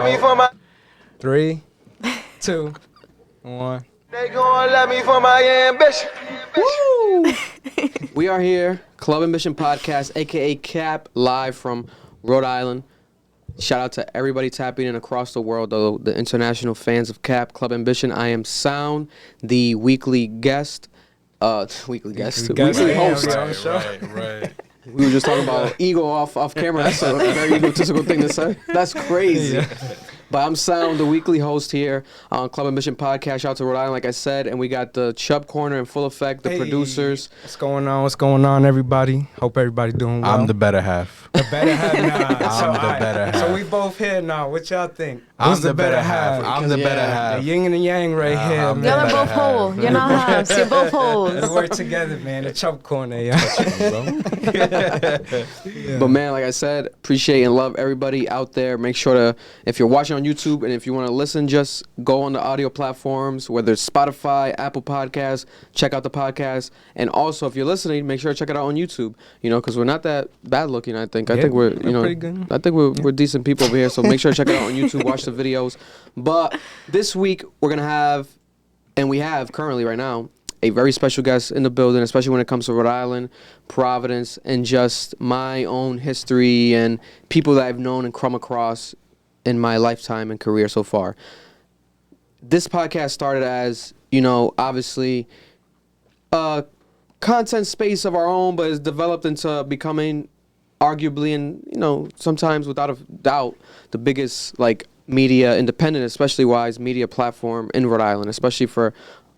Me for my 3, 2, 1. they gon' let me for my ambition. Woo! We are here, Club Ambition Podcast, aka CAP, live from Rhode Island. Shout out to everybody tapping in across the world, though, the international fans of CAP, Club Ambition. I am Sound, the weekly guest. Weekly host. Right. We were just talking about ego off camera. That's a very egotistical thing to say. That's crazy. Yeah. But I'm Sound, the weekly host here on Club Ambition Podcast. Shout out to Rhode Island, like I said. And we got the Chubb Corner in full effect, the producers. What's going on? What's going on, everybody? Hope everybody doing well. I'm the better half. The better half? Nah. I'm the better half. So we both here now. What y'all think? I'm the better half. I'm the better half. The yin and the yang right here, man. Y'all are both whole. You're not halves. You're both holes. We work together, man. The Chubb Corner, y'all. But, man, like I said, appreciate and love everybody out there. Make sure to, if you're watching on YouTube and if you want to listen, just go on the audio platforms, whether it's Spotify, Apple Podcasts, check out the podcast. And also, if you're listening, make sure to check it out on YouTube, because we're not that bad looking, I think. I think we're pretty good. I think we're decent people over here, so make sure to check it out on YouTube, watch the videos. But this week, we're going to have, and we have currently right now, a very special guest in the building, especially when it comes to Rhode Island, Providence, and just my own history and people that I've known and come across in my lifetime and career so far. This podcast started as, obviously a content space of our own, but it's developed into becoming arguably and, sometimes without a doubt, the biggest, media, independent, especially wise, media platform in Rhode Island, especially for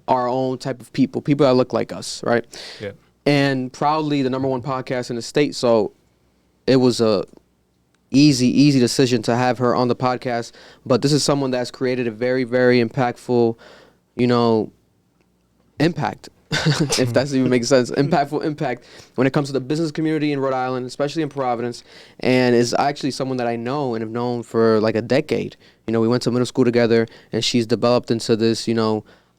our own type of people that look like us, right? Yeah. And proudly the #1 podcast in the state. So it was a easy decision to have her on the podcast. But this is someone that's created a very, very impactful, impact, if that even makes sense. Impactful impact when it comes to the business community in Rhode Island, especially in Providence, and is actually someone that I know and have known for like a decade. We went to middle school together, and she's developed into this,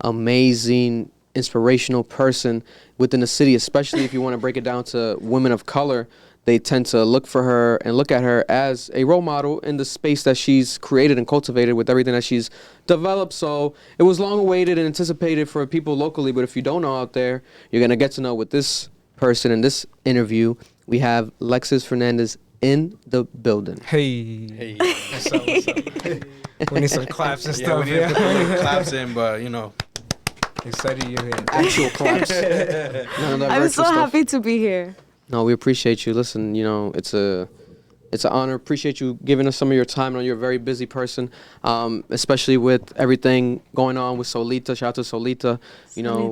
amazing, inspirational person within the city, especially if you want to break it down to women of color. They tend to look for her and look at her as a role model in the space that she's created and cultivated with everything that she's developed. So it was long awaited and anticipated for people locally. But if you don't know out there, you're going to get to know with this person in this interview. We have Lexus Fernandez in the building. Hey. What's up? We need some claps and stuff. We need to put some claps in, but, Excited you're here. Actual claps. I'm so happy to be here. No, we appreciate you. Listen, it's an honor. Appreciate you giving us some of your time. I know you're a very busy person, especially with everything going on with SOULITA. Shout out to SOULITA.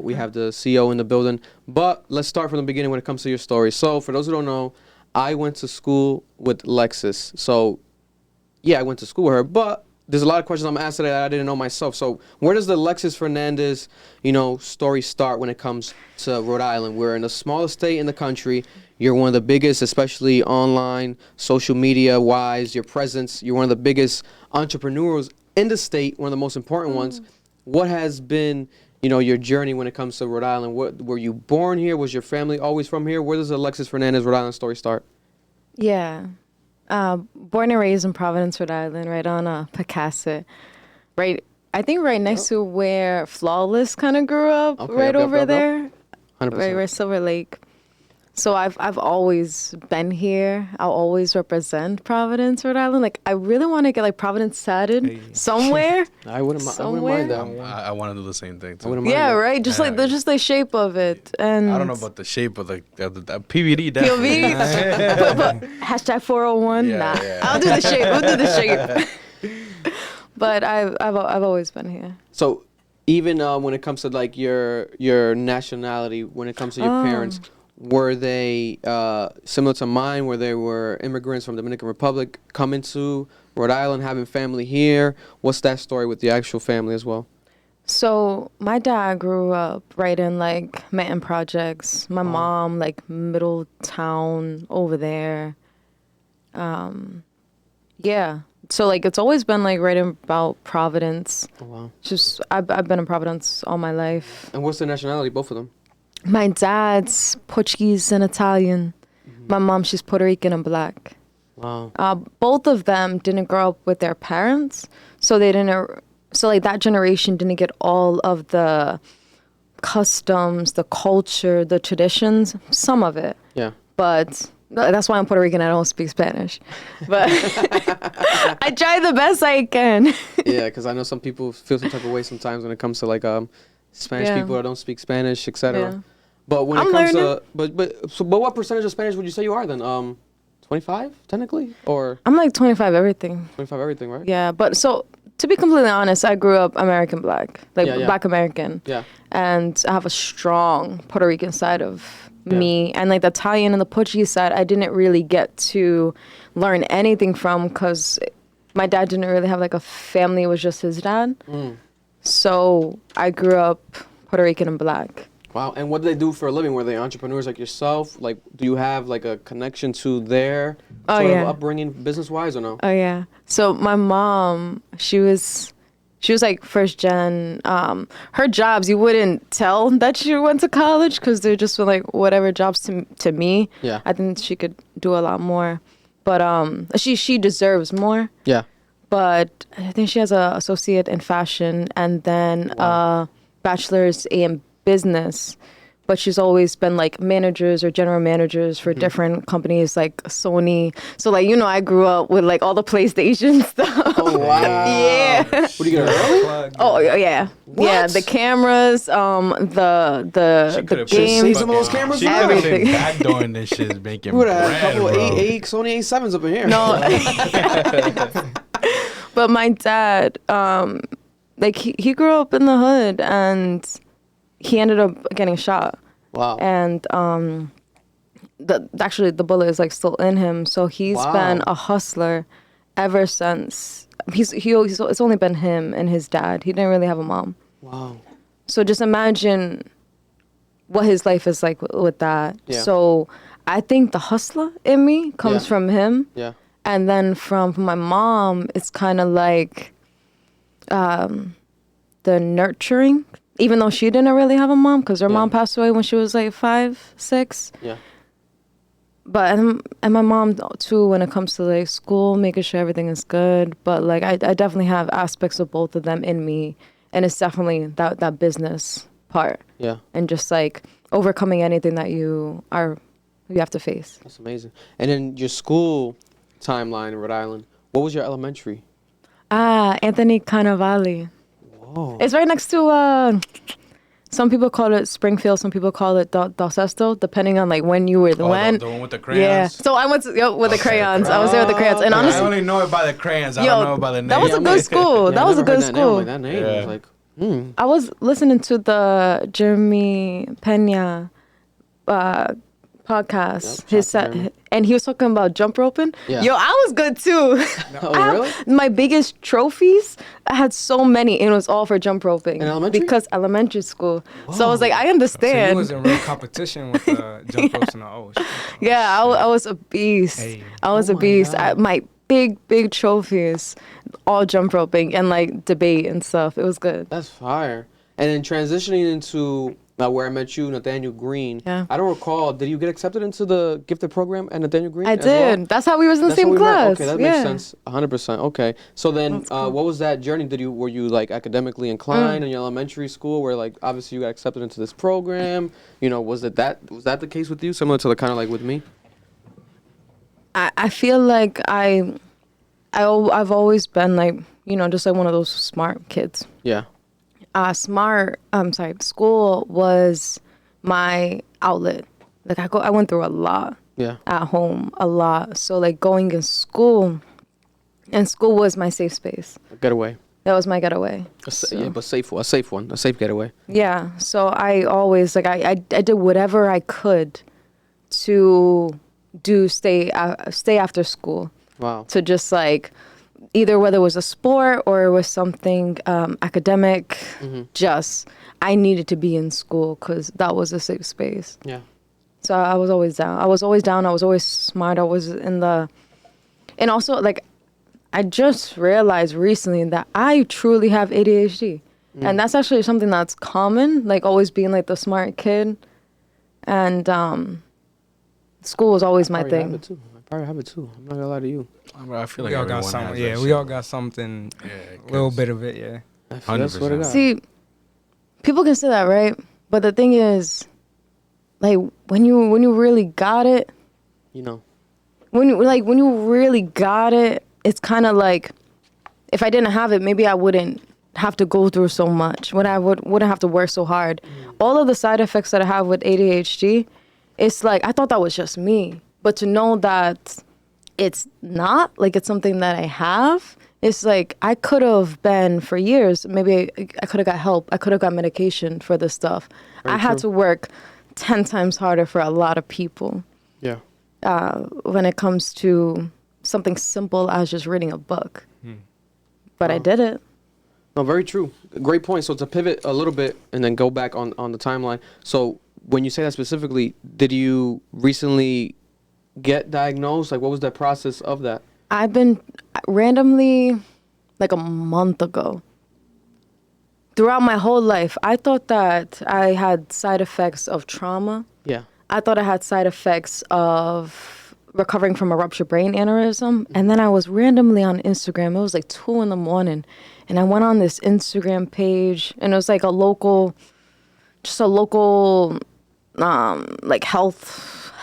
We have the CEO in the building. But let's start from the beginning when it comes to your story. So for those who don't know, I went to school with Lexus. So, yeah, I went to school with her, but there's a lot of questions I'm asking that I didn't know myself. So where does the Lexus Fernandez, story start when it comes to Rhode Island? We're in the smallest state in the country. You're one of the biggest, especially online, social media-wise, your presence. You're one of the biggest entrepreneurs in the state, one of the most important ones. What has been, your journey when it comes to Rhode Island? Were you born here? Was your family always from here? Where does the Lexus Fernandez Rhode Island story start? Yeah. Born and raised in Providence, Rhode Island, right on Pecasset. Right, I think right next to where Flawless kind of grew up, over there. 100%. Right where Silver Lake. So I've always been here. I'll always represent Providence, Rhode Island. I really want to get Providence tatted somewhere. I wouldn't mind that. I want to do the same thing too. Right. Just the shape of it. And I don't know about the shape of the PVD. POV. but hashtag 401. Yeah, nah, yeah. I'll do the shape. We'll do the shape. But I've always been here. So even when it comes to your nationality, when it comes to your parents. Were they similar to mine, where they were immigrants from Dominican Republic coming to Rhode Island, having family here? What's that story with the actual family as well? So my dad grew up right in Manton Projects. My mom Middletown over there. Yeah. So it's always been right about Providence. Oh, wow. Just I've been in Providence all my life. And what's the nationality, both of them? My dad's Portuguese and Italian. My mom, she's Puerto Rican and black. Wow. Both of them didn't grow up with their parents, so they didn't. So like that generation didn't get all of the customs, the culture, the traditions. Some of it. Yeah. But that's why I'm Puerto Rican. I don't speak Spanish, but I try the best I can. Yeah, because I know some people feel some type of way sometimes when it comes to like Spanish people that don't speak Spanish, etc. Yeah. But when I'm it comes learning. to but what percentage of Spanish would you say you are then? 25 technically, or I'm like 25 everything. 25 everything, right? Yeah, but so to be completely honest, I grew up American Black, like Yeah, yeah. Black American. Yeah. And I have a strong Puerto Rican side of me, and like the Italian and the Portuguese side, I didn't really get to learn anything from because my dad didn't really have like a family. It was just his dad. So I grew up Puerto Rican and Black. Wow. And what did they do for a living? Were they entrepreneurs like yourself? Like, do you have like a connection to their sort of upbringing business-wise or no? Oh yeah. So my mom, she was like first gen. Her jobs, you wouldn't tell that she went to college because they're just like whatever jobs to me. Yeah. I think she could do a lot more, but she deserves more. Yeah. But I think she has a associate in fashion and then bachelor's in business. But she's always been like managers or general managers for different companies like Sony. So like, I grew up with like all the PlayStation stuff. Oh, wow. Yeah. What do you get early? Oh yeah. Yeah, the cameras, the games. See some of those cameras? She could have Everything. been backdooring this shit, making You would have bread, a couple of bro. Sony A7s up in here. No. But my dad, like he grew up in the hood and he ended up getting shot. Wow. And actually the bullet is like still in him. So he's been a hustler ever since. It's only been him and his dad. He didn't really have a mom. Wow. So just imagine what his life is like with that. Yeah. So I think the hustler in me comes from him. Yeah. And then from my mom, it's kind of like the nurturing, even though she didn't really have a mom because her mom passed away when she was like 5, 6. Yeah. But and my mom too, when it comes to like school, making sure everything is good. But like I definitely have aspects of both of them in me, and it's definitely that business part. Yeah. And just like overcoming anything that you have to face. That's amazing. And then your school timeline in Rhode Island, what was your elementary? Anthony Carnevale. Whoa. It's right next to some people call it Springfield, some people call it Dorchester, depending on like when you were The one with the crayons? Yeah. So I went with the crayons. I was there with the crayons. And I honestly, only know it by the crayons. I don't know it by the name. that was a good school. That was a good school. That name was like, I was listening to the Jeremy Pena podcast. Yep, His shout out to set, Jeremy. and he was talking about jump roping. Yeah. Yo, I was good too. Oh, really? My biggest trophies, I had so many, and it was all for jump roping. In elementary? Because elementary school. So I was like, I So understand. you was in real competition with jump ropes and all. Yeah, I was a beast. Hey. I was Oh a my beast. God. My big trophies, all jump roping and like debate and stuff. It was good. that's fire. And then transitioning into where I met you, Nathaniel Green. Yeah. I don't recall. Did you get accepted into the gifted program at Nathaniel Green? I as well? did. That's how we was in the That's how same we met. class. Okay, that yeah. makes sense. 100%. Okay. So then, what was that journey? Were you like academically inclined in your elementary school, where like obviously you got accepted into this program? Was that the case with you, similar to the kind of like with me? I feel like I've always been like, just like one of those smart kids. Yeah. School was my outlet. Like I went through a lot Yeah. at home, a lot. So like going in school, and school was my safe space. Getaway. That was my getaway. Yeah, but a safe one, a safe getaway. Yeah. So I always like I did whatever I could to stay after school. Wow. To just like either whether it was a sport or it was something academic, just I needed to be in school because that was a safe space. Yeah. So I was always down. I was always smart. I was and also like I just realized recently that I truly have ADHD. And that's actually something that's common, like always being like the smart kid. And school was always my I probably thing. have it too. probably have it too. I'm not gonna lie to you. I feel We like all got everyone something. has Yeah, that we shit. all got something. Yeah, A little 'cause- bit of it. Yeah. I swear to God. See, people can say that, right? But the thing is, like when you really got it, You know. when you really got it, it's kind of like if I didn't have it, maybe I wouldn't have to go through so much. When I wouldn't have to work so hard. All of the side effects that I have with ADHD, it's like I thought that was just me, but to know that it's not, like it's something that I have, it's like I could have been for years. Maybe I could have got help. I could have got medication for this stuff. I had to work 10 times harder for a lot of people. Yeah. When it comes to something simple as just reading a book. But I did it. No, very true. Great point. So to pivot a little bit and then go back on the timeline. So when you say that specifically, did you recently get diagnosed? Like, what was the process of that? I've been randomly, like a month ago. Throughout my whole life, I thought that I had side effects of trauma. Yeah. I thought I had side effects of recovering from a ruptured brain aneurysm. And then I was randomly on Instagram. It was like 2 a.m. And I went on this Instagram page, and it was like a local, like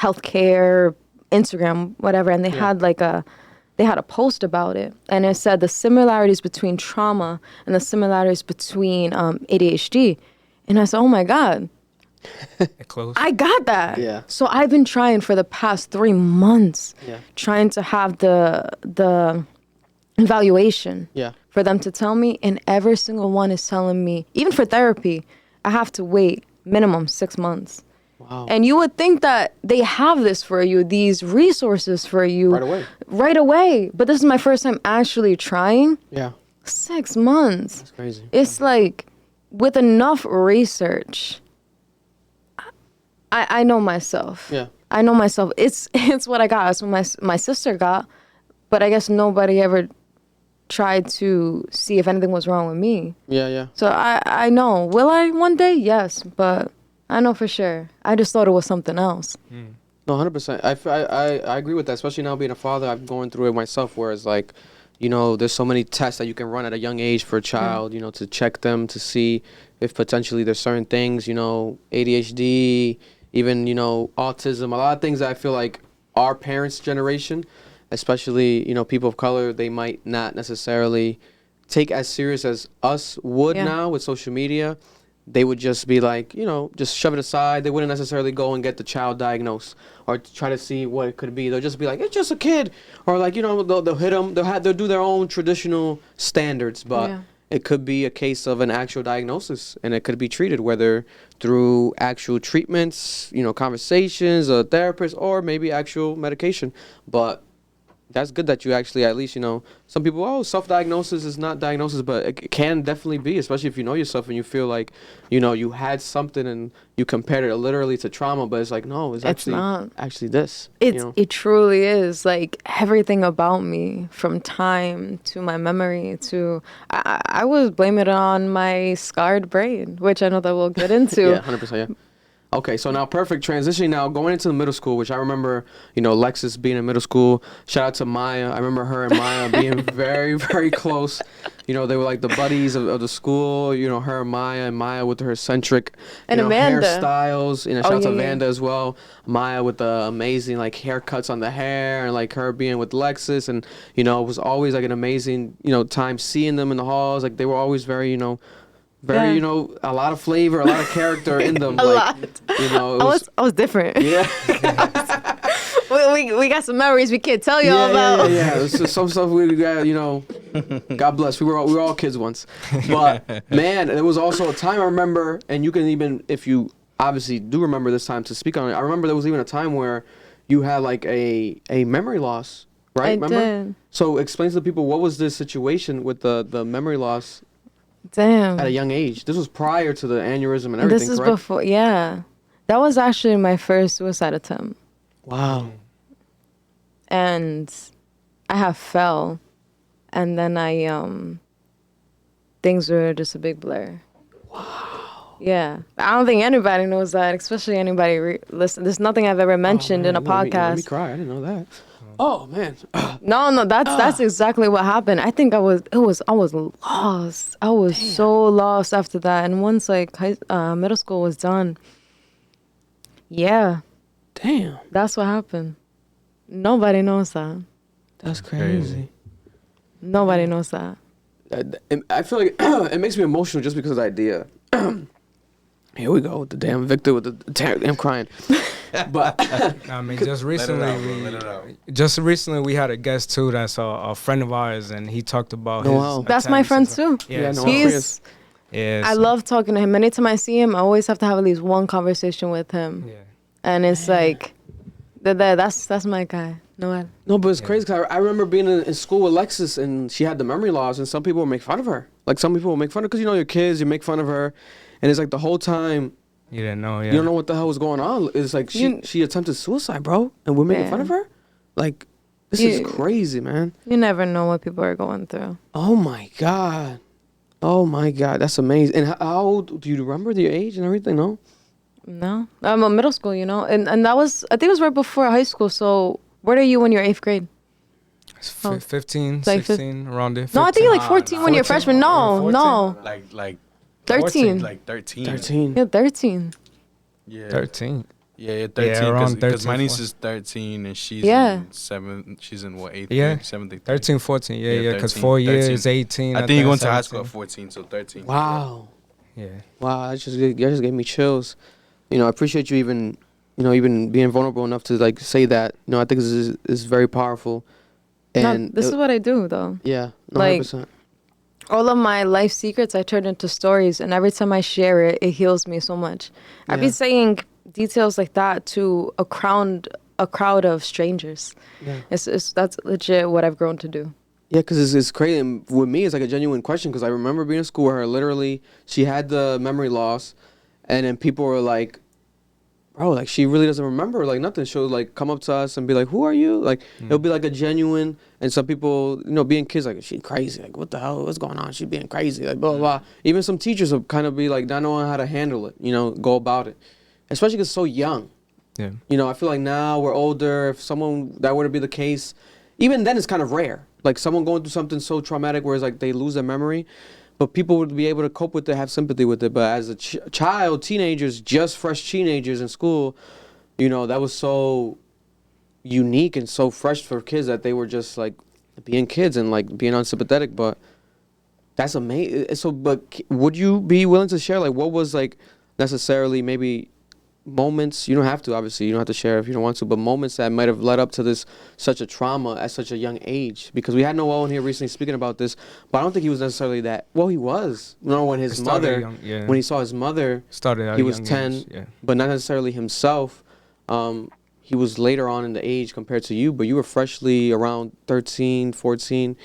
healthcare Instagram, whatever. And they had they had a post about it. And it said the similarities between trauma and the similarities between ADHD. And I said, oh my God, Close. I got that. Yeah. So I've been trying for the past 3 months, trying to have the evaluation. Yeah. For them to tell me, and every single one is telling me, even for therapy, I have to wait minimum 6 months. Wow. And you would think that they have this for you, these resources for you. Right away. But this is my first time actually trying. Yeah. 6 months. That's crazy. It's like, with enough research, I know myself. Yeah. I know myself. It's what I got. It's what my sister got. But I guess nobody ever tried to see if anything was wrong with me. Yeah, yeah. So I know. Will I one day? Yes. But I know for sure. I just thought it was something else. No, 100%. I agree with that, especially now being a father. I'm going through it myself, whereas, like, you know, there's so many tests that you can run at a young age for a child, you know, to check them, to see if potentially there's certain things, you know, ADHD, even, you know, autism, a lot of things that I feel like our parents' generation, especially, you know, people of color, they might not necessarily take as serious as us would now with social media. They would just be like, you know, just shove it aside. They wouldn't necessarily go and get the child diagnosed or try to see what it could be. They'll just be like, it's just a kid. Or like, you know, they'll hit them. They'll do their own traditional standards. But it could be a case of an actual diagnosis, and it could be treated, whether through actual treatments, you know, conversations, a therapist, or maybe actual medication. But that's good that you actually, at least, you know, some people, oh, self-diagnosis is not diagnosis, but it can definitely be, especially if you know yourself and you feel like, you know, you had something and you compared it literally to trauma, but it's like, no, it's actually this. It you know? It truly is. Like, everything about me, from time to my memory to, I was blaming it on my scarred brain, which I know that we'll get into. Yeah, 100%, yeah. Okay, so now perfect transitioning now, going into the middle school, which I remember, you know, Lexus being in middle school. Shout out to Maya. I remember her and Maya being very, very close. You know, they were like the buddies of the school, you know, her and Maya with her eccentric, and Amanda. hairstyles. You know, shout out to Amanda as well. Maya with the amazing, like, haircuts on the hair, and, like, her being with Lexus. And, you know, it was always, like, an amazing, you know, time seeing them in the halls. Like, they were always very, you know, you know, a lot of flavor, a lot of character in them. a lot. You know, I was different. Yeah. we got some memories we can't tell y'all about. Yeah. Some stuff we got, you know, God bless. We were all kids once. But, man, there was also a time I remember, and you can even, if you obviously do remember this time to speak on it, I remember there was even a time where you had, like, a memory loss, right? I did. So explain to the people, what was this situation with the memory loss? Damn. At a young age. This was prior to the aneurysm and everything, This is correct? before, yeah. That was actually my first suicide attempt. Wow. And I have fell. And then things were just a big blur. Wow. Yeah, I don't think anybody knows that, especially anybody listen. There's nothing I've ever mentioned in a podcast. Let me cry. I didn't know that. Oh man. No, that's exactly what happened. I think I was lost. I was so lost after that. And once like middle school was done, yeah, Damn. that's what happened. Nobody knows that. That's crazy. Nobody knows that. I feel like it makes me emotional just because of the idea. Here we go with the damn Victor with the I'm crying. But I mean, just recently, Let it out. just recently we had a guest too. That's a friend of ours, and he talked about Noel. his. That's my friend attempts too. and Yeah, so- Noel. He's. yeah, I so- love talking to him. Anytime I see him, I always have to have at least one conversation with him, Yeah. and it's like, that's my guy. No, no, but it's crazy 'cause I remember being in school with Lexus and she had the memory loss and some people would make fun of her. Like some people would make fun of because you know your kids, you make fun of her, and it's like the whole time You didn't know, yeah. you don't know what the hell was going on. It's like she attempted suicide, bro, and we're making fun of her. Like this is crazy, man. you never know what people are going through. Oh my god, that's amazing. And how old do you remember the age and everything? No. No, I'm in middle school, and that was I think it was right before high school. So where are you when you're 8th grade? It's 15, Like 16, around there. No, I think you're like 15. 14 when you're a freshman. No, 14? no, Like 13. Like 13. 13. You're 13. Yeah. 13. Yeah, 13. around Because 13, my niece 14. is 13 and she's Yeah. in 7th. She's in what, 8th Yeah. grade? 7th grade? 13, 14. Yeah, because 13, 4 years, 13. 18. I think you went to high 17. school at 14, so 13. Wow. Yeah. Wow, that just gave me chills. I appreciate you even being vulnerable enough to like say that. I think this is very powerful. And This is what I do though. yeah, no, like, 100%. All of my life secrets I turn into stories, and every time I share it, it heals me so much. I've Yeah. been saying details like that to a crowd of strangers. Yeah. That's legit what I've grown to do. Yeah, because it's crazy. And with me, it's like a genuine question because I remember being in school with her. Literally, she had the memory loss, and then people were like, bro, like she really doesn't remember like nothing. She'll like come up to us and be like, who are you? Like it'll be like a genuine, and some people, being kids, like she's crazy. Like what the hell? What's going on? She's being crazy. Like blah, blah, blah. Even some teachers will kind of be like not knowing how to handle it, go about it. Especially because it's so young. Yeah. I feel like now we're older. If someone, that were to be the case, even then it's kind of rare. Like someone going through something so traumatic where it's like they lose their memory. But people would be able to cope with it, have sympathy with it. But as a child, teenagers, just fresh teenagers in school, that was so unique and so fresh for kids that they were just like being kids and like being unsympathetic. But that's amazing. So, but would you be willing to share like what was like necessarily maybe moments? You don't have to, obviously. You don't have to share if you don't want to. But moments that might have led up to this such a trauma at such a young age. Because we had Noel in here recently speaking about this, but I don't think he was necessarily that. Well, he was. When his mother, when he saw his mother, Started he was 10, yeah. but not necessarily himself. He was later on in the age compared to you, but you were freshly around 13, 14.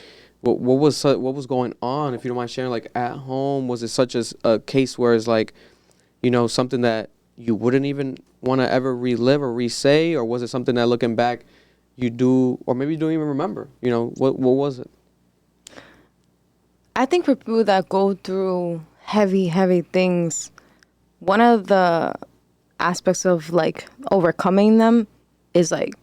What was going on, if you don't mind sharing, like at home? Was it such a case where it's like, something that you wouldn't even want to ever relive or re-say, or was it something that looking back you do, or maybe you don't even remember? What was it? I think for people that go through heavy things, one of the aspects of like overcoming them is like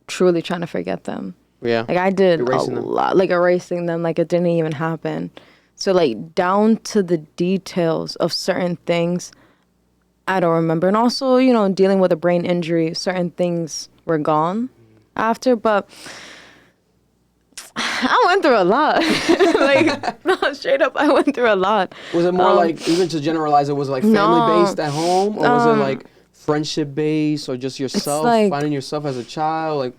truly trying to forget them. Yeah. Like I did Erasing a them. lot, like erasing them, like it didn't even happen. So like down to the details of certain things, I don't remember. And also, dealing with a brain injury, certain things were gone after, but I went through a lot. Like, no, straight up, I went through a lot. Was it more like, even to generalize it, was it like family-based at home? Or was it like friendship-based, or just yourself, like, finding yourself as a child? Like,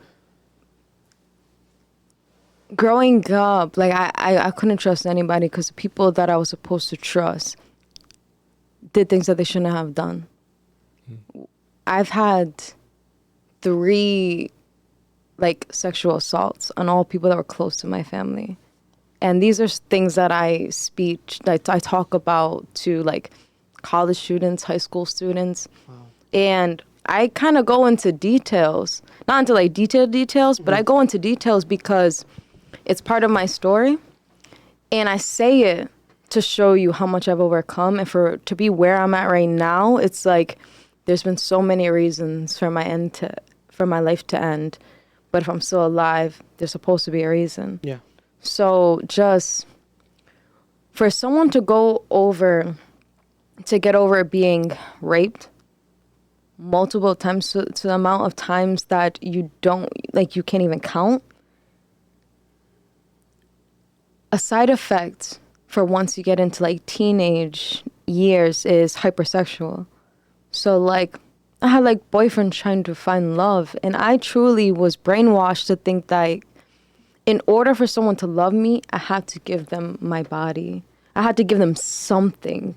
growing up, like, I couldn't trust anybody because the people that I was supposed to trust did things that they shouldn't have done. I've had 3 like sexual assaults on all people that were close to my family, and these are things that I talk about to like college students, high school students. Wow. And I kind of go into details, not into like detailed details, but I go into details because it's part of my story, and I say it to show you how much I've overcome, and to be where I'm at right now, it's like there's been so many reasons for my life to end, but if I'm still alive, there's supposed to be a reason. Yeah. So just for someone to get over being raped multiple times to the amount of times that you can't even count. A side effect for once you get into like teenage years is hypersexual. So like I had like boyfriends trying to find love, and I truly was brainwashed to think that in order for someone to love me, I had to give them my body. I had to give them something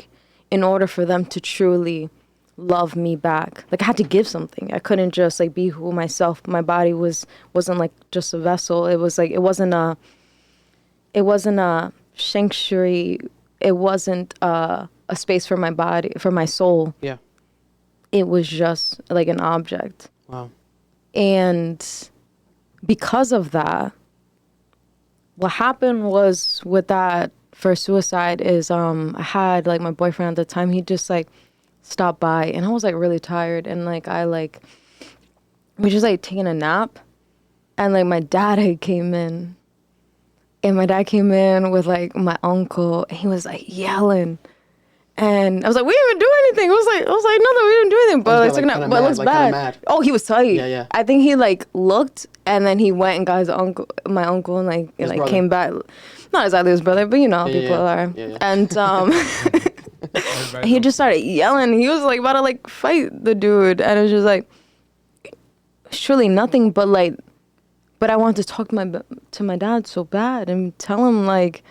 in order for them to truly love me back. Like I had to give something. I couldn't just like be who myself. My body wasn't like just a vessel. It was like it wasn't a sanctuary. It wasn't a space for my body, for my soul. Yeah. It was just like an object. Wow. And because of that, what happened was with that first suicide is I had like my boyfriend at the time, he just like stopped by, and I was like really tired, and like we just like taking a nap, and like my dad had came in, and my dad came in with like my uncle, and he was like yelling. And I was like, we didn't even do anything. I was like, no, we didn't do anything. But like, but it looks bad. Mad. Oh, he was tight. Yeah, yeah. I think he like looked, and then he went and got my uncle, and like brother. Came back. Not exactly his brother, but you know, people are. Yeah. And he just started yelling. He was like about to like fight the dude, and it was just like, surely nothing, but I wanted to talk to my dad so bad and tell him like,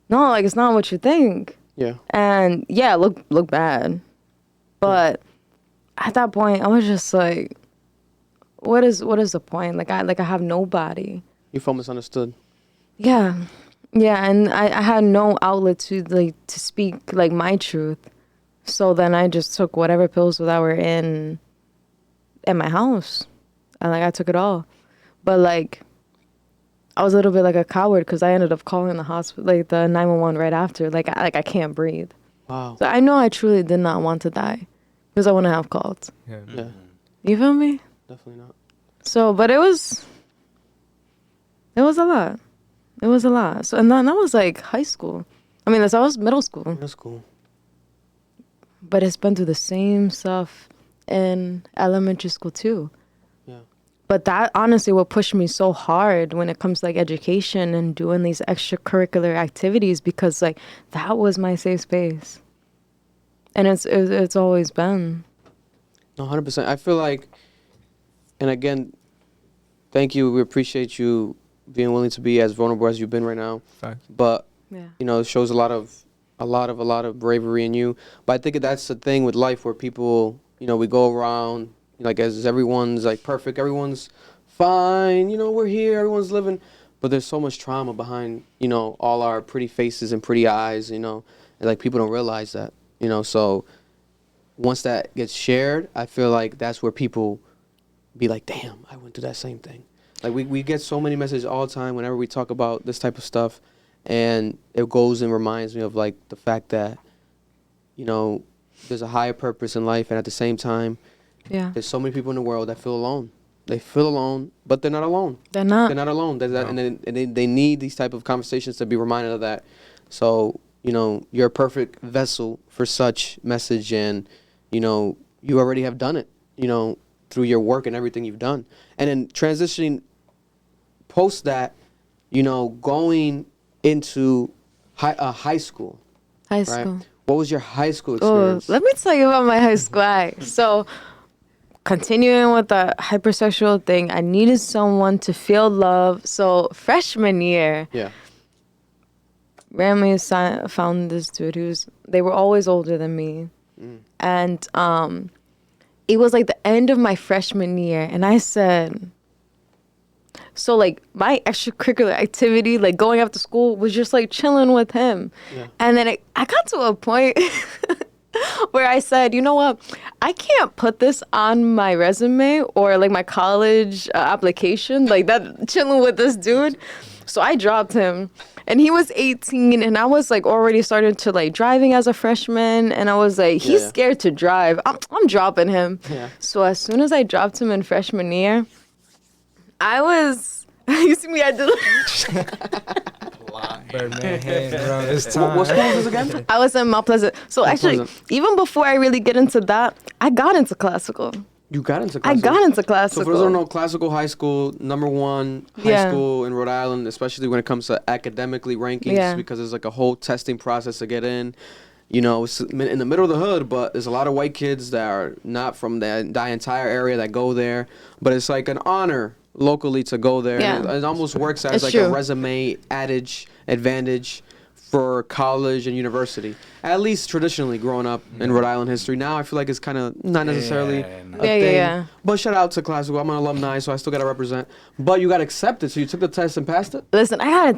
no, like it's not what you think. Yeah. And yeah, look bad. But at that point I was just like, what is the point? Like I have nobody. You felt misunderstood. Yeah. Yeah, and I had no outlet to speak like my truth. So then I just took whatever pills that were in my house. And like I took it all. But like I was a little bit like a coward because I ended up calling the hospital, like the 911 right after. Like I can't breathe. Wow. So I know I truly did not want to die because I wouldn't have called. Yeah. You feel me? Definitely not. So, but it was a lot. It was a lot. So, and that was like high school. I mean, that was middle school. That's cool. But it's been through the same stuff in elementary school too. But that honestly what pushed me so hard when it comes to like education and doing these extracurricular activities, because like that was my safe space. And it's always been. No, 100%. I feel like, and again, thank you. We appreciate you being willing to be as vulnerable as you've been right now. Facts. But Yeah. you know, it shows a lot of bravery in you. But I think that's the thing with life where people, you know, we go around like as everyone's like perfect, everyone's fine, you know, we're here, everyone's living, but there's so much trauma behind, you know, all our pretty faces and pretty eyes, you know, and like people don't realize that, you know. So once that gets shared, I feel like that's where people be like, damn, I went through that same thing. Like we get so many messages all the time whenever we talk about this type of stuff, and it goes and reminds me of like the fact that, you know, there's a higher purpose in life, and at the same time, Yeah. there's so many people in the world that feel alone. They feel alone, but they're not alone. They're not. They're not alone. There's that, and they need these type of conversations to be reminded of that. So, you know, you're a perfect vessel for such message, and, you know, you already have done it, you know, through your work and everything you've done. And then transitioning post that, you know, going into high school. High school. Right? What was your high school Oh, experience? let me tell you about my high school. So, continuing with the hypersexual thing, I needed someone to feel love. So, freshman year, Yeah. randomly found this dude they were always older than me. And it was like the end of my freshman year. And I said, so like my extracurricular activity, like going after school, was just like chilling with him. Yeah. And then I got to a point where I said, you know what? I can't put this on my resume or like my college application, like that chilling with this dude. So I dropped him, and he was 18, and I was like already started to like driving as a freshman, and I was like, he's Yeah. scared to drive. I'm dropping him. Yeah. So as soon as I dropped him in freshman year, I was. You see me? I did. Birdman hand, bro. It's time. What school is this again? I was in Mount Pleasant. So actually, Pleasant. even before I really get into that, I got into classical. You got into I classical. got into So classical. for those who don't know, classical high school, #1 high Yeah. school in Rhode Island, especially when it comes to academically rankings, Yeah. because there's like a whole testing process to get in. You know, it's in the middle of the hood, but there's a lot of white kids that are not from the entire area that go there. But it's like an honor locally to go there. Yeah. It almost works as It's like true. a resume advantage for college and university. At least traditionally growing up in Rhode Island history. Now I feel like it's kind of not necessarily Yeah, a no. Yeah, yeah, thing. yeah. But shout out to classical. I'm an alumni, so I still got to represent. But you got accepted, so you took the test and passed it? Listen, I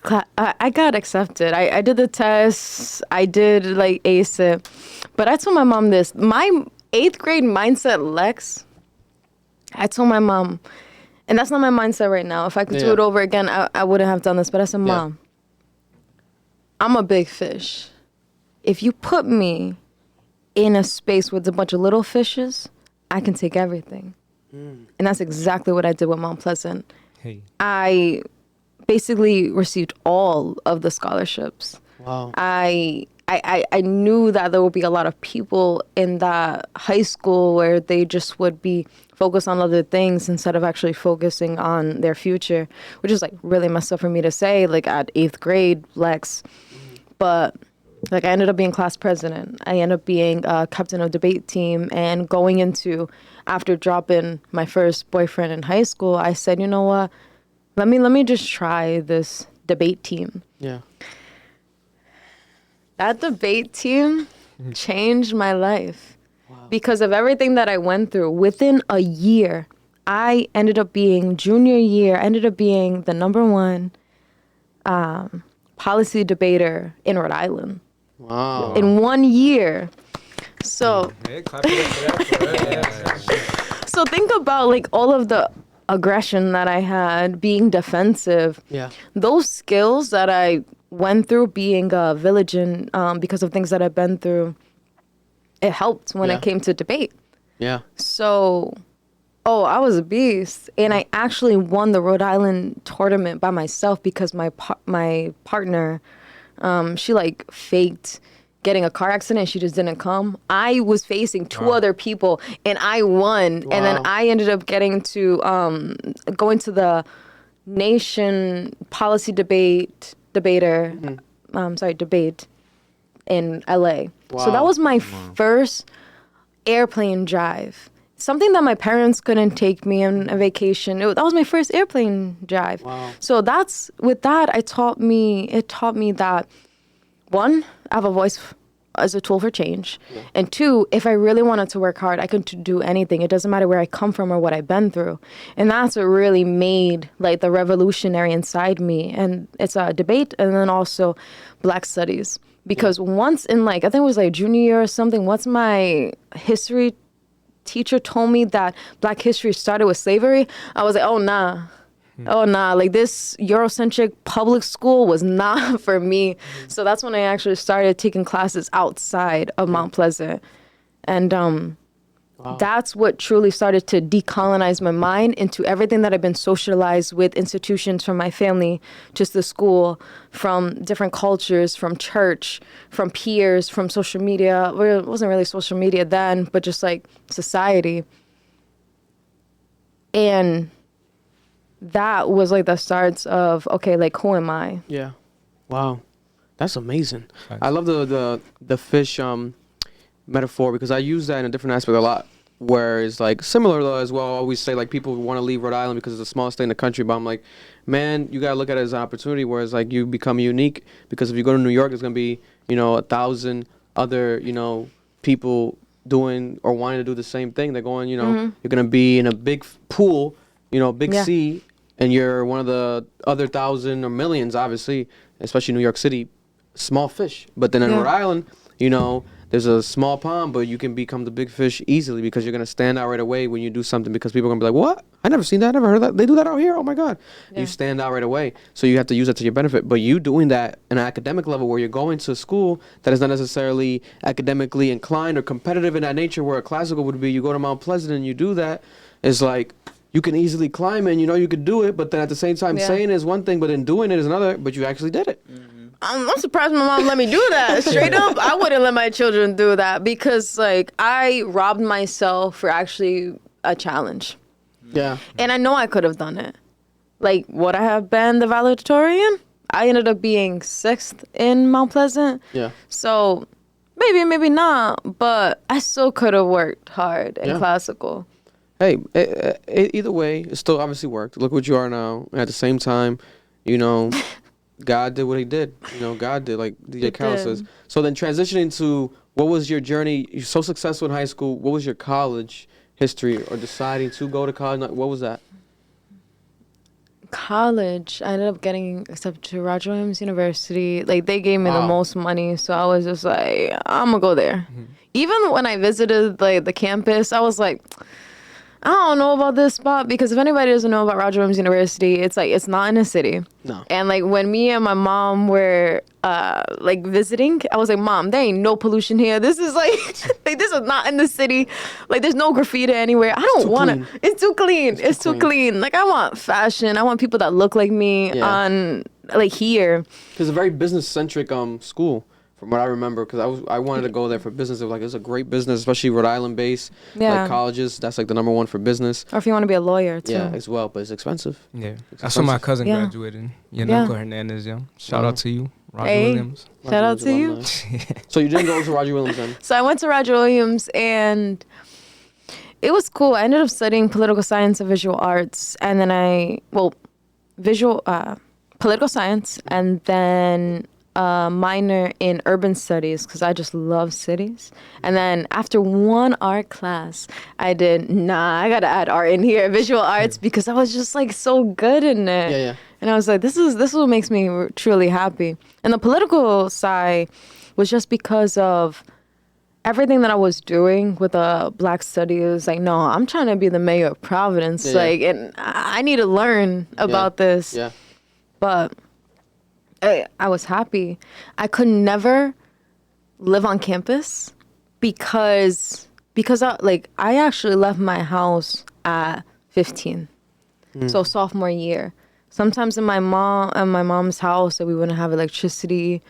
got accepted. I did the test. I did like ace it. But I told my mom this. My 8th grade mindset, Lex, I told my mom, and that's not my mindset right now. If I could do Yeah. it over again, I wouldn't have done this. But I said, Yeah. Mom, I'm a big fish. If you put me in a space with a bunch of little fishes, I can take everything. And that's exactly what I did with Mount Pleasant. Hey. I basically received all of the scholarships. Wow. I knew that there would be a lot of people in that high school where they just would be focused on other things instead of actually focusing on their future, which is like really messed up for me to say, like at 8th grade, Lex. But like I ended up being class president. I ended up being captain of debate team, and going into, after dropping my first boyfriend in high school, I said, you know what? Let me just try this debate team. Yeah. That debate team changed my life because of everything that I went through. Within a year, I ended up being junior year, ended up being the #1 policy debater in Rhode Island Wow. in 1 year. So, Hey, clap it up for that. Yeah. so think about like all of the aggression that I had, being defensive. Yeah. Those skills that I went through, being vigilant because of things that I've been through, it helped when Yeah. it came to debate. Yeah. So, I was a beast, and I actually won the Rhode Island tournament by myself because my partner, she like faked getting a car accident. She just didn't come. I was facing 2 other people, and I won. And then Wow. I ended up getting to go into the nation policy debate in LA. So that Wow. was my first airplane drive. Something that my parents couldn't take me on a vacation. That was my first airplane drive. Wow. So it taught me that, one, I have a voice as a tool for change. And 2, if I really wanted to work hard, I could do anything. It doesn't matter where I come from or what I've been through. And that's what really made like the revolutionary inside me. And it's a debate, and then also Black studies. Because once in like, I think it was like junior year or something, once my history teacher told me that Black history started with slavery, I was like, oh nah, like this Eurocentric public school was not for me. So that's when I actually started taking classes outside of Mount Pleasant. And that's what truly started to decolonize my mind into everything that I've been socialized with, institutions from my family, just the school, from different cultures, from church, from peers, from social media. Well, it wasn't really social media then, but just like society. And that was like the starts of, okay, like who am I? Yeah. Wow. That's amazing. Thanks. I love the fish metaphor because I use that in a different aspect a lot. Where it's like similar though as well. I always say like people want to leave Rhode Island because it's the smallest state in the country, but I'm like, man, you gotta look at it as an opportunity where it's like you become unique because if you go to New York, there's gonna be 1,000 other people doing or wanting to do the same thing. They're going, you're gonna be in a big pool, big Yeah. sea, and you're one of the other 1,000 or millions, obviously, especially New York City, small fish. But then in Yeah. Rhode Island, there's a small pond, but you can become the big fish easily because you're gonna stand out right away when you do something because people are gonna be like, what? I never seen that. I never heard that. They do that out here. Oh my God. Yeah. You stand out right away. So you have to use that to your benefit. But you doing that in an academic level where you're going to a school that is not necessarily academically inclined or competitive in that nature, where a classical would be, you go to Mount Pleasant and you do that, is like, you can easily climb it and you know you could do it, but then at the same time saying it is one thing, but then doing it is another, but you actually did it. I'm surprised my mom let me do that. Straight up, I wouldn't let my children do that because, like, I robbed myself for actually a challenge. Yeah. And I know I could have done it. Like, would I have been the valedictorian? I ended up being 6th in Mount Pleasant. Yeah. So maybe not, but I still could have worked hard in classical. Hey, either way, it still obviously worked. Look what you are now. And at the same time, you know, God did what he did. You know, God did, like DJ Carol says. So then transitioning to, what was your journey? You're so successful in high school. What was your college history, or deciding to go to college? What was that? College, I ended up getting accepted to Rhode Island University. Like, they gave me the most money, so I was just like, I'm gonna go there. Even when I visited like the campus, I was like, I don't know about this spot, because if anybody doesn't know about Rhode Island University, it's like, it's not in a city. No. And like, when me and my mom were like visiting, I was like, Mom, there ain't no pollution here. This is like, like, this is not in the city. Like, there's no graffiti anywhere. I don't want to. It's too clean. It's too clean. Like, I want fashion. I want people that look like me on, like, here. Because it's a very business centric school. From what I remember, because I wanted to go there for business. It was like, it's a great business, especially Rhode Island based. Yeah. Like colleges, that's like the #1 for business. Or if you want to be a lawyer, too. Yeah, as well, but it's expensive. Yeah. That's where my cousin graduated. Uncle Hernandez, Shout out to you, Roger Williams. Shout out to you. So you didn't go to Roger Williams then? So I went to Roger Williams, and it was cool. I ended up studying political science and visual arts, and then political science, and then minor in urban studies, because I just love cities. And then after one art class, I gotta add art in here, visual arts, because I was just like so good in it. Yeah. And I was like, this is what makes me truly happy. And the political side was just because of everything that I was doing with Black Studies. Like, no, I'm trying to be the mayor of Providence. And I need to learn about this. Yeah. But I was happy. I could never live on campus because I actually left my house at 15. So sophomore year. Sometimes in my mom's house, we wouldn't have electricity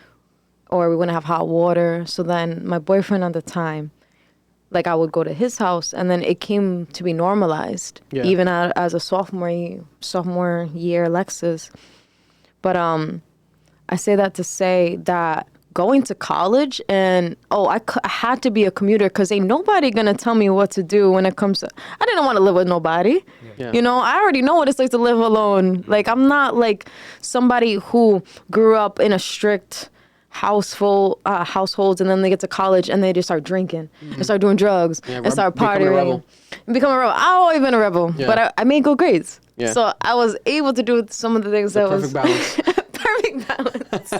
or we wouldn't have hot water. So then my boyfriend at the time, like, I would go to his house, and then it came to be normalized, even as a sophomore year Lexus. But I say that to say that going to college and, I had to be a commuter, because ain't nobody going to tell me what to do when it comes to, I didn't want to live with nobody. Yeah. You know, I already know what it's like to live alone. Like, I'm not like somebody who grew up in a strict households, and then they get to college and they just start drinking and start doing drugs and start partying. Become a rebel. I've always been a rebel, but I made good grades. Yeah. So I was able to do some of the things that was balance. Perfect balance.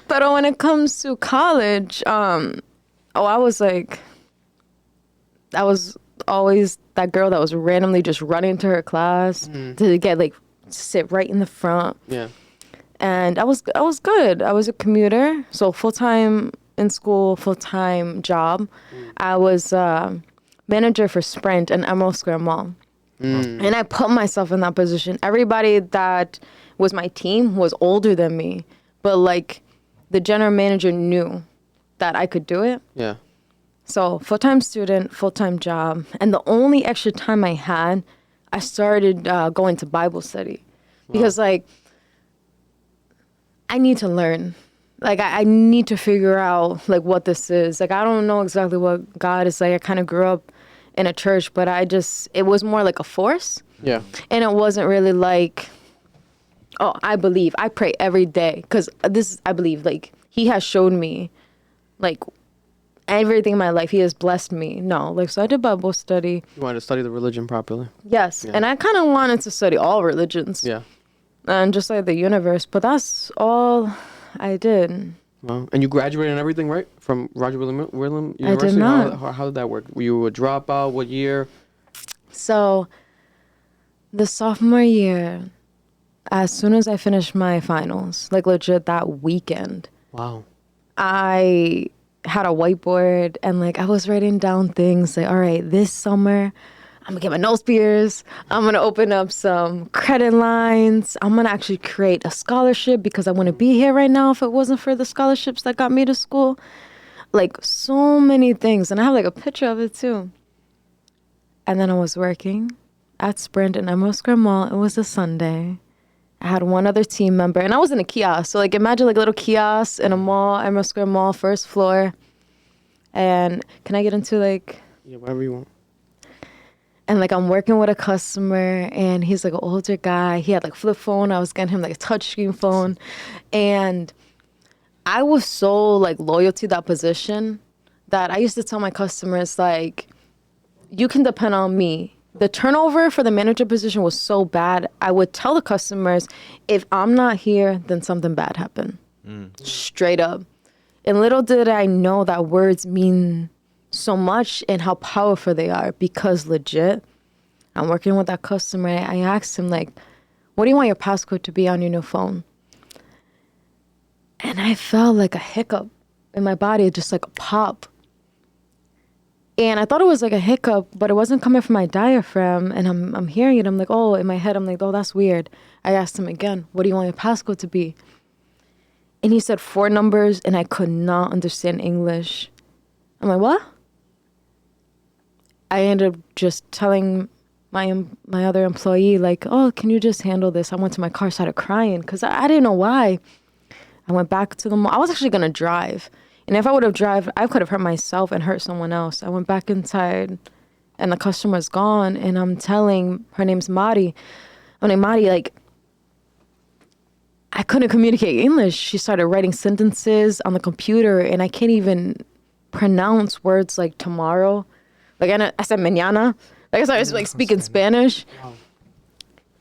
But when it comes to college, I was always that girl that was randomly just running to her class to get sit right in the front. Yeah. And I was good. I was a commuter, so full-time in school, full-time job. I was manager for Sprint and Emerald Square Mall. And I put myself in that position. Everybody that was my team was older than me, but like the general manager knew that I could do it. Yeah. So full-time student, full-time job. And the only extra time I had, I started going to Bible study because I need to learn. Like, I need to figure out, like, what this is. Like, I don't know exactly what God is like. I kind of grew up in a church, but it was more like a force. Yeah. And it wasn't really like, I believe. I pray every day because I believe, like, he has shown me, like, everything in my life. He has blessed me. No, like, so I did Bible study. You wanted to study the religion properly. Yes. Yeah. And I kind of wanted to study all religions. Yeah. And just like the universe, but that's all I did. Well, and you graduated and everything, right? From Roger William University? I did not. How did that work? Were you a dropout? What year? So, The sophomore year, as soon as I finished my finals, like legit that weekend, Wow. I had a whiteboard and like I was writing down things like, all right, this summer I'm gonna get my nose pierced. I'm gonna open up some credit lines. I'm gonna actually create a scholarship because I wouldn't be here right now if it wasn't for the scholarships that got me to school. Like so many things. And I have like a picture of it too. And then I was working at Sprint in Emerald Square Mall. It was a Sunday. I had one other team member, and I was in a kiosk. So, like, imagine, like, a little kiosk in a mall, Emerald Square Mall, first floor. And can I get into, like... Yeah, whatever you want. And, like, I'm working with a customer, and he's, like, an older guy. He had, like, flip phone. I was getting him, like, a touchscreen phone. And I was so, like, loyal to that position that I used to tell my customers, like, you can depend on me. The turnover for the manager position was so bad. I would tell the customers, if I'm not here, then something bad happened. Straight up. And little did I know that words mean so much and how powerful they are, because legit, I'm working with that customer. I asked him, like, what do you want your passcode to be on your new phone? And I felt like a hiccup in my body, just like a pop. And I thought it was like a hiccup, but it wasn't coming from my diaphragm. And I'm hearing it. I'm like, oh, in my head, I'm like, oh, that's weird. I asked him again, what do you want your passcode to be? And he said 4 numbers, and I could not understand English. I'm like, what? I ended up just telling my other employee, like, oh, can you just handle this? I went to my car, started crying, because I didn't know why. I went back to the mall. I was actually going to drive. And if I would have driven, I could have hurt myself and hurt someone else. I went back inside, and the customer's gone, and I'm telling, her name's Mari. I'm like, Mari, like, I couldn't communicate English. She started writing sentences on the computer, and I can't even pronounce words like tomorrow. Like, I said mañana. Like, I started, like, speaking Spanish. Wow.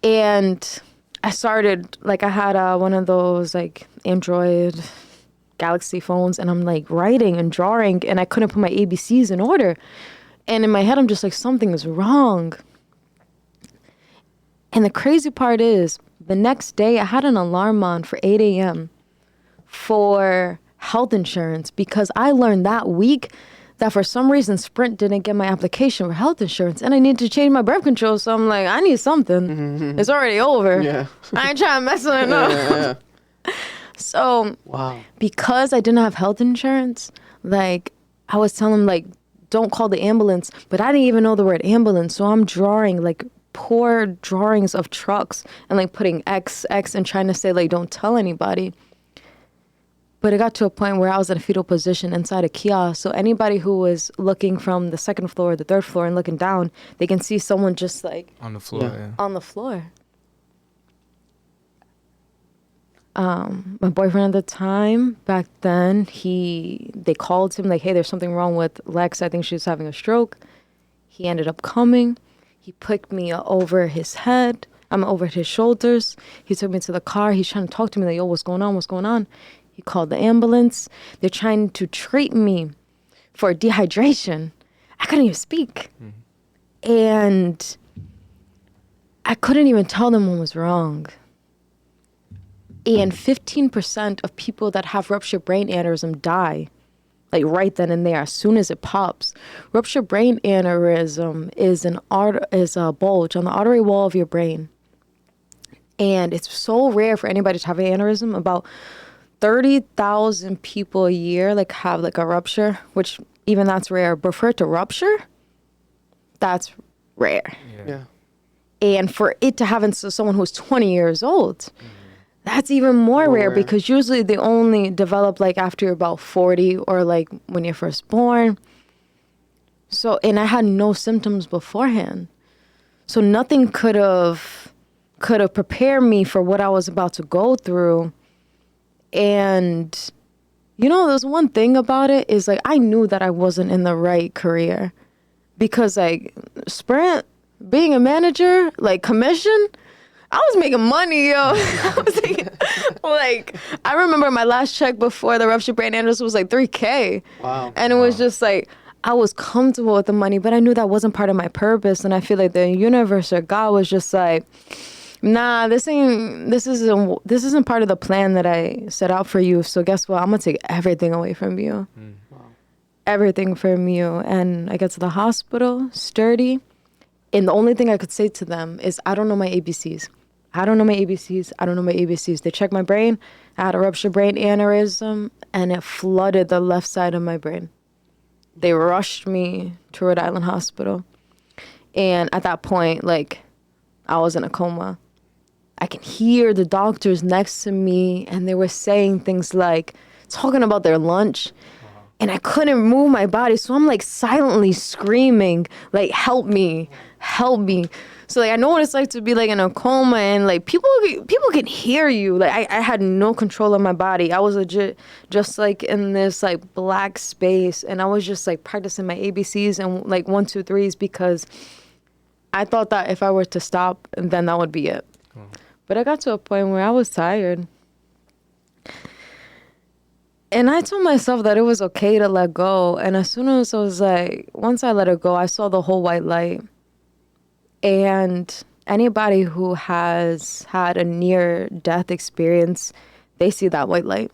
And I started, like, I had one of those, like, Android Galaxy phones, and I'm like writing and drawing, and I couldn't put my ABCs in order. And in my head, I'm just like, something is wrong. And the crazy part is, the next day, I had an alarm on for 8 a.m. for health insurance, because I learned that week that for some reason Sprint didn't get my application for health insurance, and I need to change my birth control. So I'm like, I need something. Mm-hmm. It's already over. Yeah. I ain't trying to mess it up. Yeah. So, wow. Because I didn't have health insurance, like, I was telling them, like, don't call the ambulance. But I didn't even know the word ambulance. So I'm drawing, like, poor drawings of trucks and, like, putting X, and trying to say, like, don't tell anybody. But it got to a point where I was in a fetal position inside a kiosk. So anybody who was looking from the 2nd floor, the 3rd floor, and looking down, they can see someone just, like... on the floor, yeah. On the floor. My boyfriend at the time, back then, they called him like, hey, there's something wrong with Lex. I think she's having a stroke. He ended up coming. He picked me over his head. I'm over his shoulders. He took me to the car. He's trying to talk to me like, yo, what's going on? What's going on? He called the ambulance. They're trying to treat me for dehydration. I couldn't even speak. Mm-hmm. And I couldn't even tell them what was wrong. And 15% of people that have ruptured brain aneurysm die, like right then and there, as soon as it pops. Ruptured brain aneurysm is a bulge on the artery wall of your brain. And it's so rare for anybody to have an aneurysm. About 30,000 people a year like have like a rupture, which even that's rare. But for it to rupture, that's rare. Yeah. And for it to happen to someone who's 20 years old, that's even more rare, because usually they only develop like after you're about 40 or like when you're first born. So, and I had no symptoms beforehand. So nothing could have prepared me for what I was about to go through. And, you know, there's one thing about it is like, I knew that I wasn't in the right career, because like Sprint, being a manager, like commission, I was making money, yo. I was like, I remember my last check before the ruptured brain aneurysm was like $3,000. Wow. And it was just like, I was comfortable with the money, but I knew that wasn't part of my purpose. And I feel like the universe or God was just like, nah, this isn't part of the plan that I set out for you. So guess what? I'm gonna take everything away from you. Wow. Everything from you. And I get to the hospital, sturdy. And the only thing I could say to them is, I don't know my ABCs. I don't know my ABCs. I don't know my ABCs. They checked my brain. I had a ruptured brain aneurysm, and it flooded the left side of my brain. They rushed me to Rhode Island Hospital. And at that point, like, I was in a coma. I can hear the doctors next to me, and they were saying things like, talking about their lunch. And I couldn't move my body, so I'm like silently screaming, like, help me, help me. So like I know what it's like to be like in a coma, and like people can hear you. Like I had no control of my body. I was legit just like in this like black space, and I was just like practicing my ABCs and like 1, 2, 3s because I thought that if I were to stop, then that would be it. But I got to a point where I was tired. And I told myself that it was okay to let go. And as soon as I was like, once I let it go, I saw the whole white light. And anybody who has had a near-death experience, they see that white light.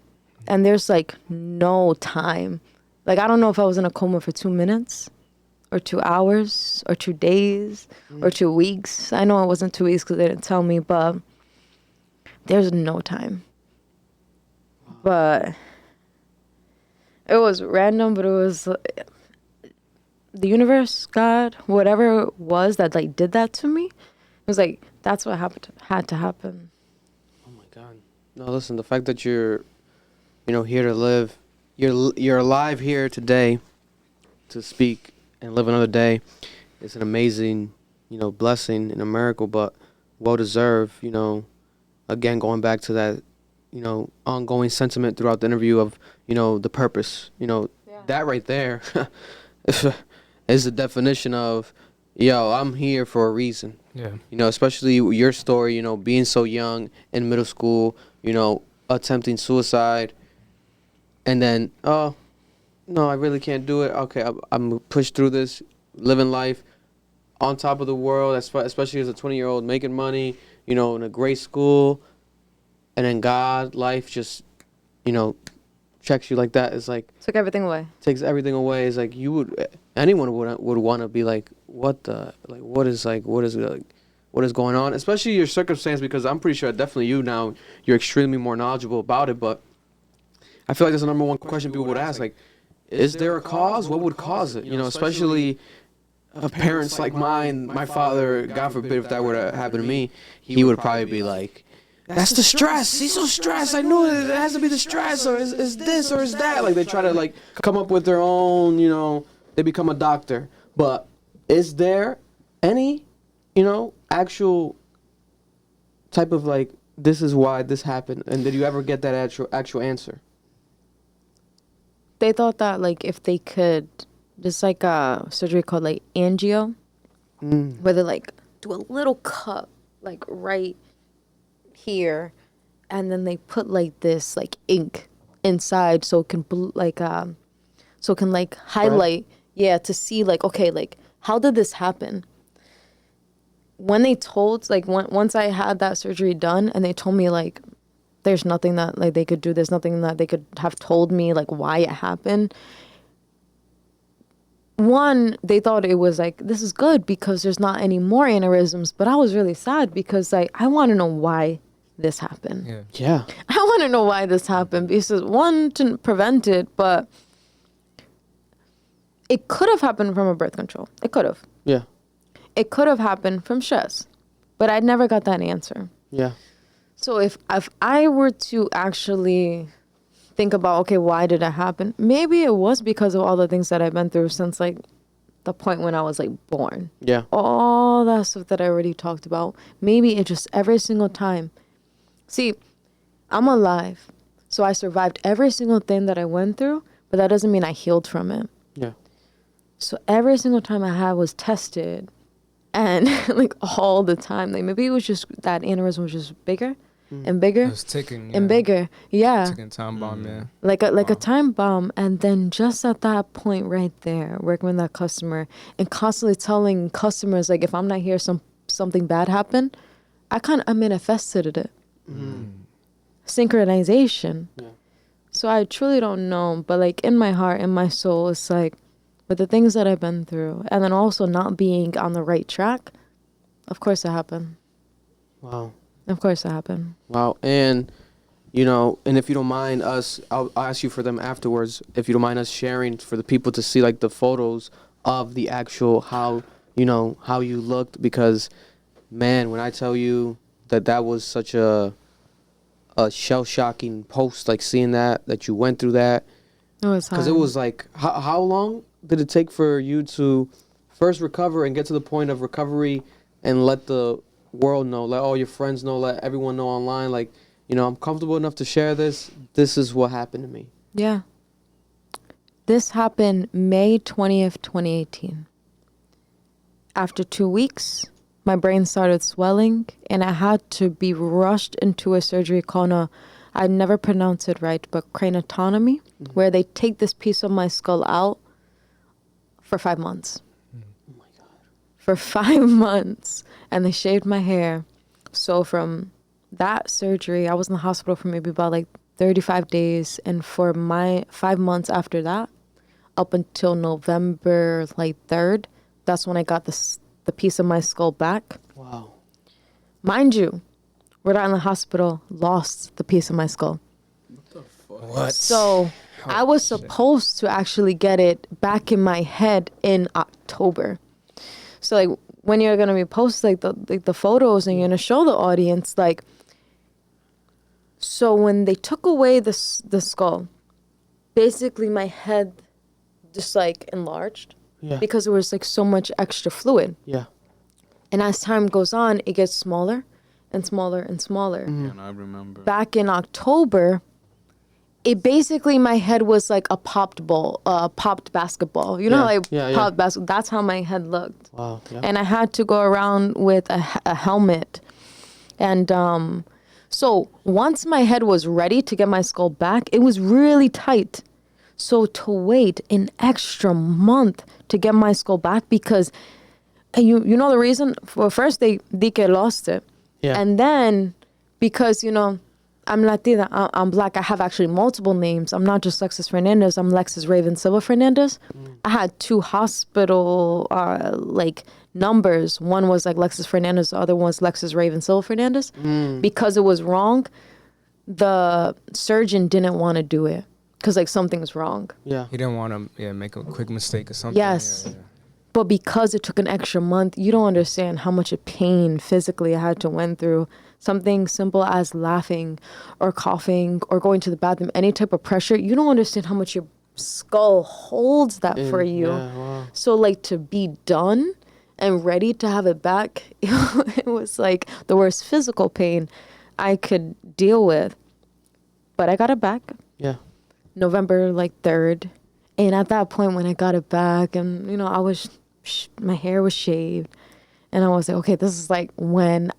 And there's like no time. Like, I don't know if I was in a coma for 2 minutes or 2 hours or 2 days or 2 weeks. I know it wasn't 2 weeks because they didn't tell me, but there's no time. But it was random, but it was the universe, God, whatever it was that like did that to me. It was like, that's what had to happen. Oh my God. No, listen, the fact that you're, here to live, you're alive here today to speak and live another day is an amazing, blessing and a miracle, but well deserved, again, going back to that, ongoing sentiment throughout the interview of, the purpose, that right there is the definition of, I'm here for a reason. Yeah. Especially your story, being so young in middle school, attempting suicide, and then, oh, no, I really can't do it. Okay, I'm pushed through this, living life on top of the world, especially as a 20-year-old, making money, in a great school, and then God, life just, checks you like that. It's like Took everything away. Takes everything away. It's like anyone would want to be like, what is going on, especially your circumstance, because I'm pretty sure definitely you're extremely more knowledgeable about it, but I feel like that's the number one question people would ask, like, is there a cause? What would cause it? Especially parents like mine, my father, God forbid if that were to happen to me, he would probably be like, that's the stress. He's so stressed. I know it has to be the stress, or is this, or is that. Like, they try to, like, come up with their own, they become a doctor. But is there any, actual type of, like, this is why this happened? And did you ever get that actual answer? They thought that, like, if they could, there's, like, a surgery called, like, angio, where they, like, do a little cut, like, right here, and then they put like this like ink inside so it can highlight, to see like, okay, like, how did this happen? When they told, like, once I had that surgery done and they told me like there's nothing that like they could do, there's nothing that they could have told me like why it happened. One, they thought it was like, this is good because there's not any more aneurysms, but I was really sad because like I want to know why this happened. Yeah. I want to know why this happened because, one, to prevent it, but it could have happened from a birth control. It could have. Yeah. It could have happened from stress, but I never got that answer. Yeah. So if I were to actually think about, okay, why did it happen? Maybe it was because of all the things that I've been through since like the point when I was like born. Yeah. All that stuff that I already talked about. Maybe it just every single time. See, I'm alive, so I survived every single thing that I went through, but that doesn't mean I healed from it. Yeah. So every single time I was tested, and like all the time, like maybe it was just that aneurysm was just bigger, and bigger It was ticking. and bigger. Yeah. Ticking time bomb, yeah. Like a time bomb. And then just at that point right there, working with that customer and constantly telling customers, like, if I'm not here, something bad happened. I manifested it. Synchronization. Yeah. So I truly don't know, but like in my heart, in my soul, it's like, with the things that I've been through, and then also not being on the right track, of course it happened. Wow. Of course it happened. Wow. And, you know, and if you don't mind us, I'll ask you for them afterwards, if you don't mind us sharing for the people to see, like, the photos of the actual, how you looked, because, man, when I tell you that was such a shell-shocking post, like, seeing that you went through that. It was hard. Because it was like, how long did it take for you to first recover and get to the point of recovery and let the world know, let all your friends know, let everyone know online, like, you know, I'm comfortable enough to share this. This is what happened to me. Yeah. This happened May 20th, 2018. After 2 weeks, my brain started swelling, and I had to be rushed into a surgery called I never pronounce it right, but craniotomy, where they take this piece of my skull out for 5 months. Oh my God. For 5 months. And they shaved my hair. So from that surgery, I was in the hospital for maybe about like 35 days. And for my 5 months after that, up until November like 3rd, that's when I got the piece of my skull back. Wow. Mind you, Rhode Island Hospital lost the piece of my skull. What? So I was supposed to actually get it back in my head in October. So like when you're gonna repost like the photos and you're gonna show the audience, like, so when they took away the skull, basically my head just like enlarged. Yeah. Because there was like so much extra fluid. Yeah. And as time goes on, it gets smaller and smaller and smaller. And I remember. Back in October, it basically, my head was like a popped basketball. You know, Yeah. like Yeah, popped basketball. That's how my head looked. Wow. Yeah. And I had to go around with a helmet. And so once my head was ready to get my skull back, it was really tight. So to wait an extra month to get my skull back, because you know the reason? Well, first they lost it. Yeah. And then because, you know, I'm Latina, I'm black, I have actually multiple names. I'm not just Lexus Fernandez, I'm Lexus Raven Silva Fernandez. I had 2 hospital like numbers. One was like Lexus Fernandez, the other one was Lexus Raven Silva Fernandez. Because it was wrong, the surgeon didn't want to do it. Because, like, something's wrong. Yeah. He didn't want to make a quick mistake or something. Yes. Yeah. But because it took an extra month, you don't understand how much of pain physically I had to went through. Something simple as laughing or coughing or going to the bathroom, any type of pressure, you don't understand how much your skull holds that for you. Yeah, wow. So, like, to be done and ready to have it back, it was, like, the worst physical pain I could deal with. But I got it back. Yeah. November like 3rd, and at that point when I got it back, and you know, my hair was shaved, and I was like, okay, this is when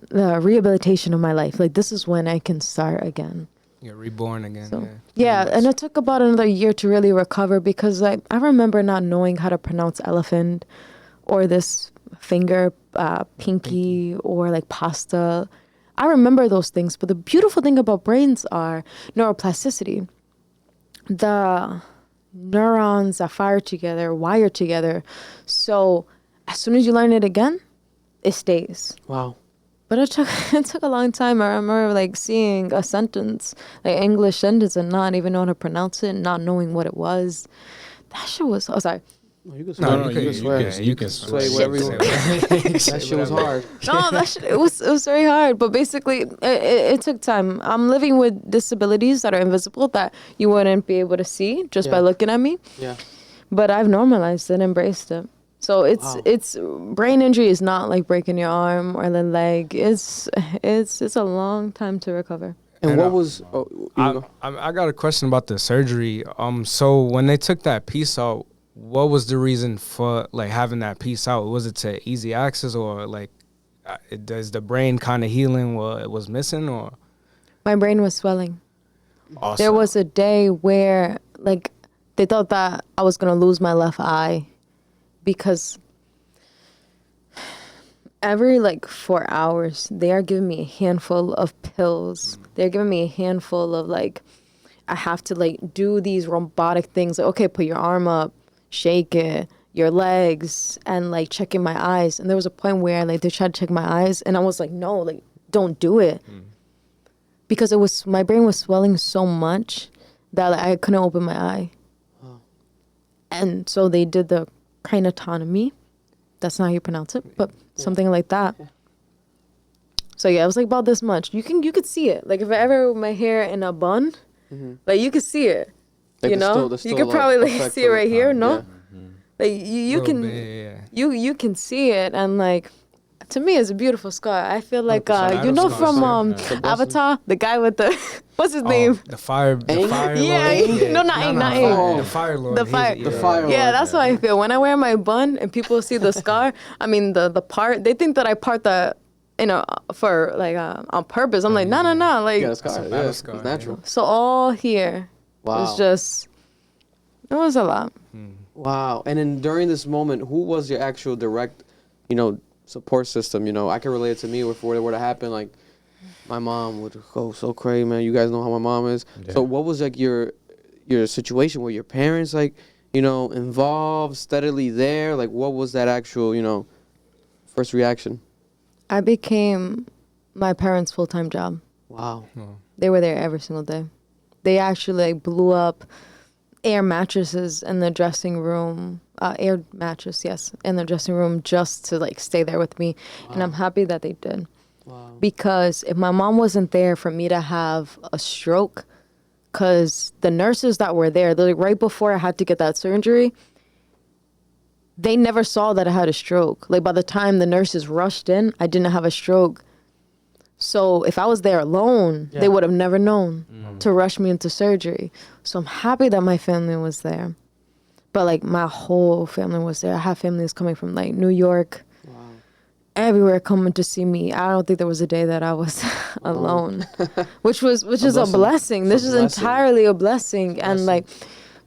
the rehabilitation of my life, like this is when I can start again. You're reborn again. So, yeah. and it took about another year to really recover, because I remember not knowing how to pronounce elephant or this finger, pinky, or like pasta. I remember those things, but the beautiful thing about brains are neuroplasticity. The neurons that fire together, wire together. So as soon as you learn it again, it stays. Wow. But it took a long time. I remember like seeing a sentence, like English sentence, and not even knowing how to pronounce it, not knowing what it was. That shit was, oh, sorry. No, you can No, swear. you can swear. You can Say swear. whatever you want. That shit was hard. No, it was very hard. But basically, it took time. I'm living with disabilities that are invisible that you wouldn't be able to see just by looking at me. Yeah. But I've normalized it, embraced it. So it's brain injury is not like breaking your arm or the leg. It's a long time to recover. And what was? I got a question about the surgery. So when they took that piece out, what was the reason for like having that piece out? Was it to easy access, or like does the brain kind of healing what it was missing, or? My brain was swelling. Awesome. There was a day where, like, they thought that I was going to lose my left eye because every, like, 4 hours, they are giving me a handful of pills. They're giving me a handful of, like, I have to, like, do these robotic things. Like, okay, put your arm up, shake it, your legs, and, like, checking my eyes. And there was a point where, like, they tried to check my eyes, and I was like, no, like, don't do it. Because my brain was swelling so much that, like, I couldn't open my eye. And so they did the craniectomy. That's not how you pronounce it, but something like that. So yeah, it was like about this much. You could see it. Like, if I ever my hair in a bun, like, you could see it. Like you know, you could probably like see it right here. No, like you can, you can see it, and like, to me, it's a beautiful scar. I feel like you know from Avatar, the guy with the what's his name? The fire. Yeah, no, not Aang. The fire lord. The fire. The fire. Yeah, that's how I feel when I wear my bun and people see the scar. I mean, the part, they think that I part the, you know, for like on purpose. I'm like, no, like, Yeah, scar. Yeah, it's scar, natural. so all here was just, it was a lot. Wow. And then during this moment, who was your actual direct, you know, support system? You know, I can relate it to me if it were to happen. Like, my mom would go so crazy, man. You guys know how my mom is. Yeah. So what was like your situation? Were your parents like, you know, involved, steadily there? Like, what was that actual, you know, first reaction? I became my parents' full-time job. Wow. They were there every single day. They actually like blew up air mattresses in the dressing room, air mattress, yes, in the dressing room just to like stay there with me. Wow. And I'm happy that they did. Wow. Because if my mom wasn't there for me to have a stroke, because the nurses that were there, like right before I had to get that surgery, they never saw that I had a stroke. Like, by the time the nurses rushed in, I didn't have a stroke. So if I was there alone, they would have never known to rush me into surgery. So I'm happy that my family was there. But like, my whole family was there. I have families coming from like New York, everywhere coming to see me. I don't think there was a day that I was alone, which is a blessing. This is entirely a blessing. And like,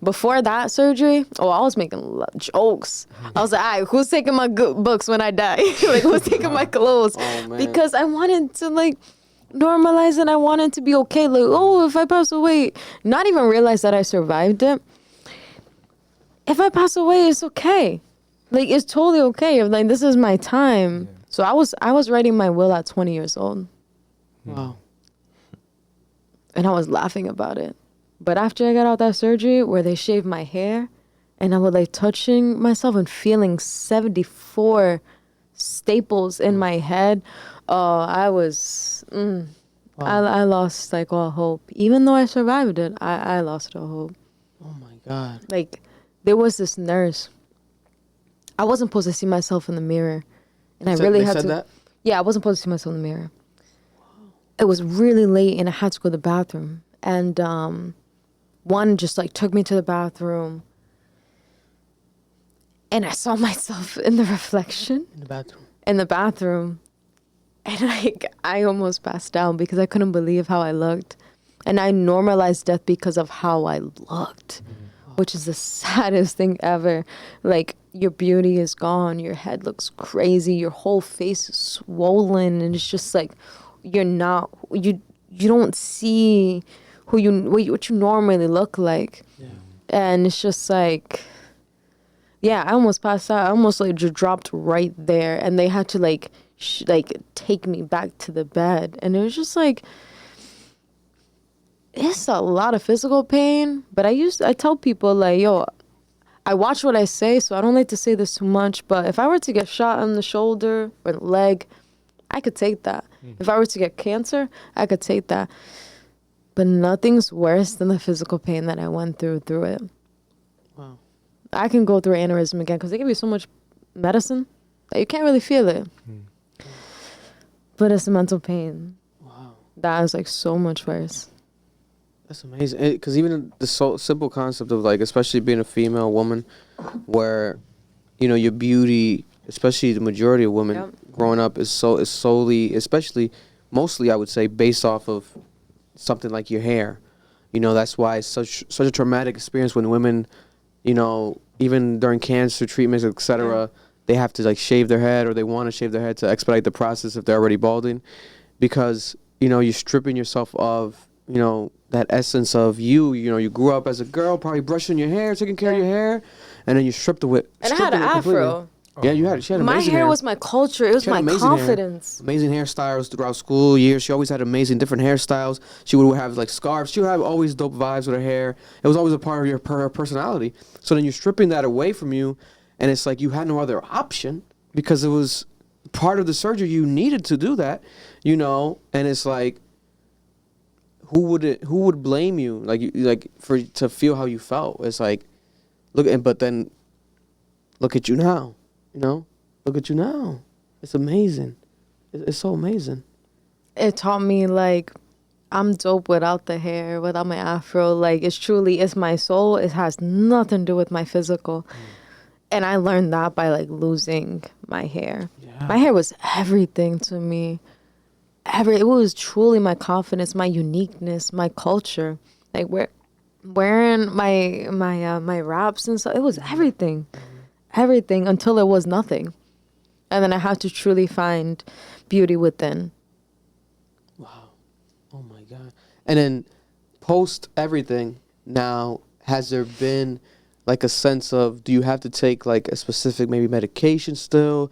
before that surgery, I was making jokes. I was like, all right, who's taking my good books when I die? Like, who's taking my clothes? Because I wanted to like normalize it. I wanted to be okay. Like, oh, if I pass away, not even realize that I survived it. If I pass away, it's okay. Like, it's totally okay. If like, this is my time. Yeah. So I was writing my will at 20 years old. Wow. And I was laughing about it. But after I got out that surgery where they shaved my hair, and I was like touching myself and feeling 74 staples in my head, I was, I lost like all hope. Even though I survived it, I lost all hope. Oh my God. Like, there was this nurse. I wasn't supposed to see myself in the mirror. And I really had to. That? Yeah, I wasn't supposed to see myself in the mirror. Wow. It was really late and I had to go to the bathroom. And one just like took me to the bathroom. And I saw myself in the reflection. In the bathroom. In the bathroom. And like, I almost passed out because I couldn't believe how I looked. And I normalized death because of how I looked. Which is the saddest thing ever. Like, your beauty is gone. Your head looks crazy. Your whole face is swollen. And it's just like, you don't see what you normally look like. Yeah. And it's just like, yeah, I almost passed out. I almost like just dropped right there. And they had to like take me back to the bed. And it was just like, it's a lot of physical pain, but I tell people like, yo, I watch what I say, so I don't like to say this too much, but if I were to get shot on the shoulder or the leg, I could take that. If I were to get cancer, I could take that. But nothing's worse than the physical pain that I went through it. Wow. I can go through an aneurysm again because they give you so much medicine that you can't really feel it. But it's the mental pain. Wow. That is like so much worse. That's amazing. Because even the simple concept of like, especially being a female woman, where, you know, your beauty especially the majority of women growing up is solely, especially mostly I would say, based off of something like your hair. You know, that's why it's such a traumatic experience when women, you know, even during cancer treatments, etc., they have to like shave their head, or they want to shave their head to expedite the process if they're already balding, because you know you're stripping yourself of, you know, that essence of you. You know, you grew up as a girl, probably brushing your hair, taking care of your hair, and then you stripped it. And I had an afro. Yeah, she had amazing My hair hair. was my culture. It was my confidence. Amazing hairstyles throughout school years. She always had amazing different hairstyles. She would have like scarves. She would have always dope vibes with her hair. It was always a part of her personality. So then you're stripping that away from you, and it's like you had no other option because it was part of the surgery. You needed to do that, you know. And it's like, who would blame you? Like to feel how you felt. It's like, but then look at you now. You know, look at you now. It's amazing. It's so amazing. It taught me, like, I'm dope without the hair, without my afro. Like, it's my soul. It has nothing to do with my physical. And I learned that by, like, losing my hair. Yeah. My hair was everything to me. It was truly my confidence, my uniqueness, my culture. Like, wearing my wraps and stuff, it was everything. Everything until it was nothing. And then I had to truly find beauty within. Wow. Oh my God. And then post everything now, has there been like a sense of, do you have to take like a specific maybe medication still?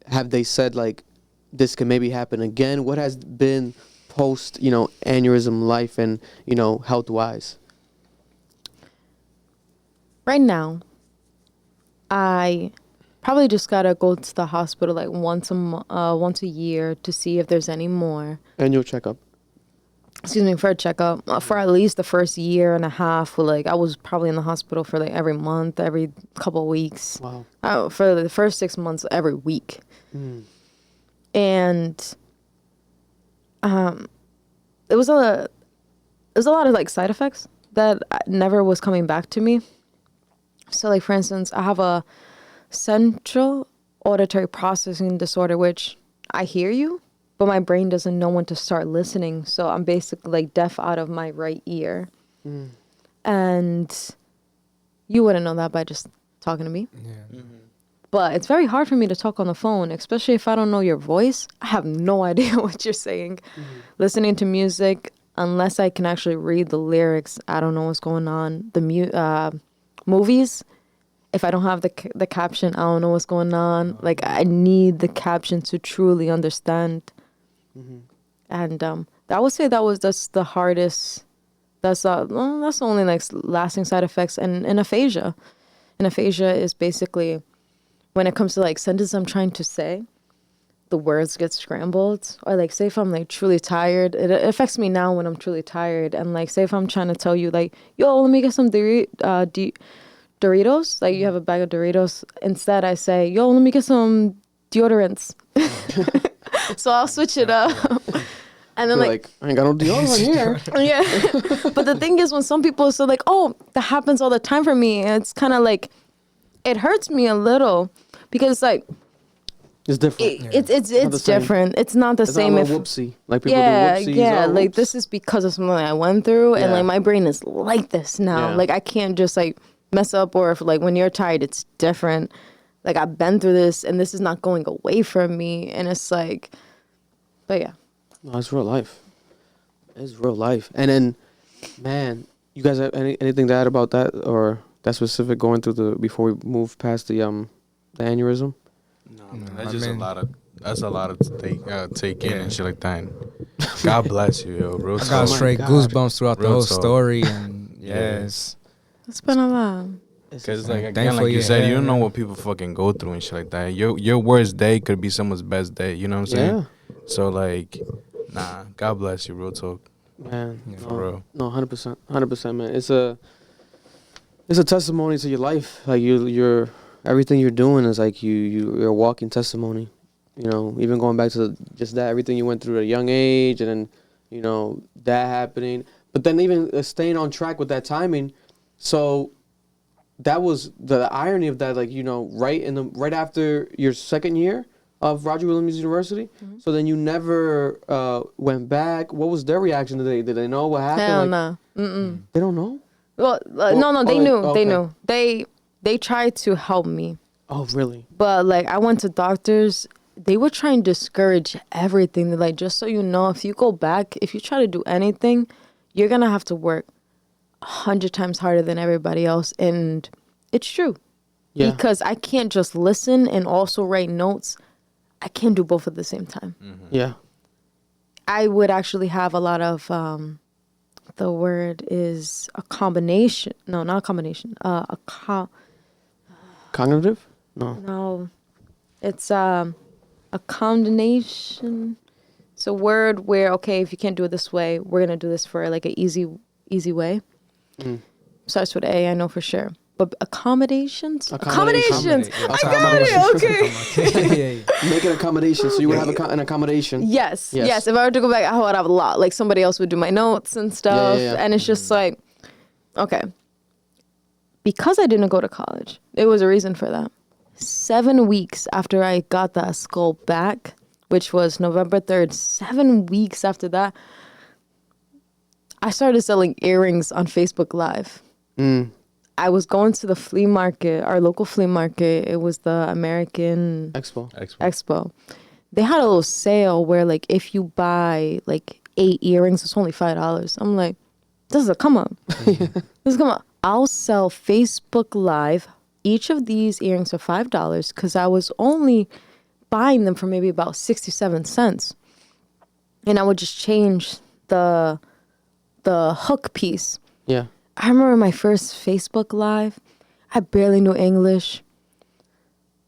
Have they said like this can maybe happen again? What has been post, you know, aneurysm life and, you know, health wise? Right now, I probably just gotta go to the hospital like once a year to see if there's any more. Annual checkup. Excuse me, for a checkup for at least the first year and a half. Like I was probably in the hospital for like every month, every couple of weeks. Wow. For the first 6 months, every week. And it was a lot of like side effects that never was coming back to me. So like, for instance, I have a central auditory processing disorder, which I hear you, but my brain doesn't know when to start listening. So I'm basically like deaf out of my right ear. And you wouldn't know that by just talking to me. Yeah. But it's very hard for me to talk on the phone, especially if I don't know your voice. I have no idea what you're saying. Listening to music, unless I can actually read the lyrics, I don't know what's going on. Movies, if I don't have the caption, I don't know what's going on. Like, I need the caption to truly understand. And I would say that's the hardest. That's the only like lasting side effects. And aphasia. And aphasia is basically when it comes to like sentences I'm trying to say, the words get scrambled. Or like, say if I'm like truly tired, it affects me now when I'm truly tired. And like, say if I'm trying to tell you like, yo, let me get some Doritos, like you have a bag of Doritos. Instead, I say, yo, let me get some deodorants. So I'll switch it up. And then like, I ain't got no deodorant here. Yeah. But the thing is, when some people say like, oh, that happens all the time for me, it's kind of like, it hurts me a little because like, it's different. It's different. It's not the same. Not whoopsie. Like people do whoopsies. Yeah. Like whoops. this is because of something I went through, and like my brain is like this now. Yeah. Like I can't just like mess up, or if like when you're tired, it's different. Like I've been through this, and this is not going away from me, and it's like, but yeah. No, it's real life. It's real life. And then, man, you guys have anything to add about that or that specific going through before we move past the aneurysm? No, man, that's just a lot to take in and shit like that. And God bless you, yo. Real I got straight goosebumps throughout the whole story, and yes, it's been a lot. Because like again, like you said, you don't know what people fucking go through and shit like that. Your worst day could be someone's best day. You know what I'm saying? Yeah. So like, nah, God bless you, real talk. Man, for real. No, 100%, man. It's a testimony to your life. Like you're everything you're doing is like you're a walking testimony. You know, even going back to just that, everything you went through at a young age, and then, you know, that happening. But then even staying on track with that timing. So that was the irony of that. Like, you know, right after your second year of Roger Williams University. Mm-hmm. So then you never went back. What was their reaction? Did they know what happened? Hell like, no. They don't know. Well, no, they knew. okay. They knew. They tried to help me. Oh, really? But like I went to doctors, they were trying to discourage everything. They're like, just so you know, if you go back, if you try to do anything, you're gonna have to work 100 times harder than everybody else. And it's true. Yeah. Because I can't just listen and also write notes. I can't do both at the same time. Mm-hmm. Yeah. I would actually have a lot of the word is a combination. No, not a combination. Cognitive? No. No, it's a combination. It's a word where, okay, if you can't do it this way, we're gonna do this for like an easy way. Starts with A, I know for sure. But accommodations? Accommodations. I got it. Okay. Make an accommodation. So you would have an accommodation. Yes. If I were to go back, I would have a lot. Like somebody else would do my notes and stuff. Yeah. And it's just like, okay. Because I didn't go to college, it was a reason for that. 7 weeks after I got that skull back, which was November 3rd, 7 weeks after that, I started selling earrings on Facebook Live. I was going to the flea market, our local flea market. It was the American Expo. They had a little sale where like if you buy like 8 earrings, it's only $5. I'm like, this is a come up. This is a come up. I'll sell Facebook Live each of these earrings for $5 because I was only buying them for maybe about 67 cents. And I would just change the hook piece. Yeah. I remember my first Facebook Live. I barely knew English.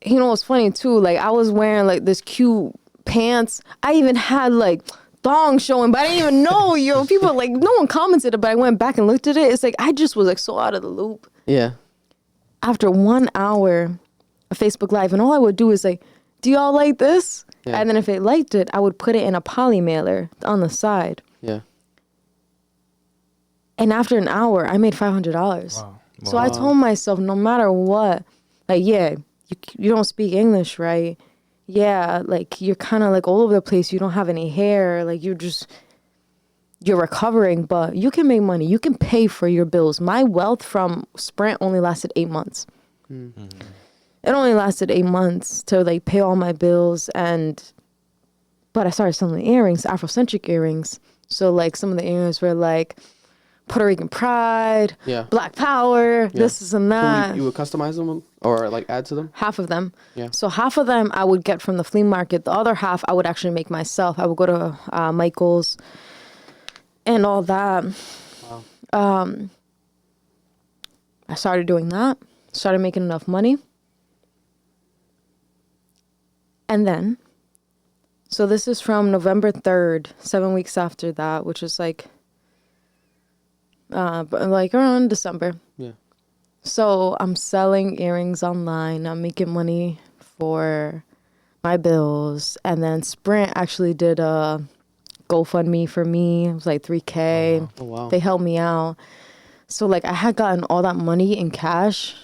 You know what's funny too? Like I was wearing like this cute pants. I even had like thong showing, but I didn't even know. People like no one commented, but I went back and looked at it. It's like I just was like so out of the loop. Yeah. After 1 hour of Facebook Live, and all I would do is like, "Do y'all like this?" Yeah. And then if they liked it, I would put it in a poly mailer on the side. Yeah. And after an hour, I made $500. Wow. So I told myself, no matter what, like, yeah, you don't speak English, right? Yeah, like, you're kind of, like, all over the place. You don't have any hair. Like, you're recovering, but you can make money. You can pay for your bills. My wealth from Sprint only lasted 8 months. Mm-hmm. It only lasted 8 months to, like, pay all my bills. But I started selling earrings, Afrocentric earrings. So, like, some of the earrings were, like, Puerto Rican pride, Black power, this and that. So you would customize them or like add to them? Half of them. Yeah. So half of them I would get from the flea market. The other half I would actually make myself. I would go to Michael's and all that. Wow. I started doing that. Started making enough money. And then, so this is from November 3rd, 7 weeks after that, which is like around December. Yeah. So I'm selling earrings online. I'm making money for my bills. And then Sprint actually did a GoFundMe for me. It was like $3K. Oh, wow. They helped me out. So like I had gotten all that money in cash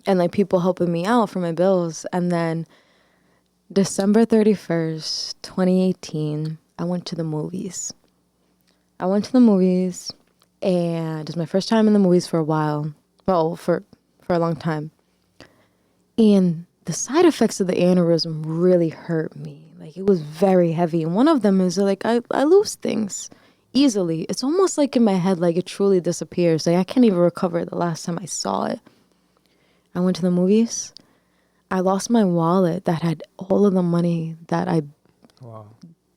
and like people helping me out for my bills. And then December 31st, 2018, I went to the movies. And it was my first time in the movies for a while. Well, for a long time. And the side effects of the aneurysm really hurt me. Like, it was very heavy. And one of them is, like, I lose things easily. It's almost like in my head, like, it truly disappears. Like, I can't even recover the last time I saw it. I went to the movies. I lost my wallet that had all of the money that I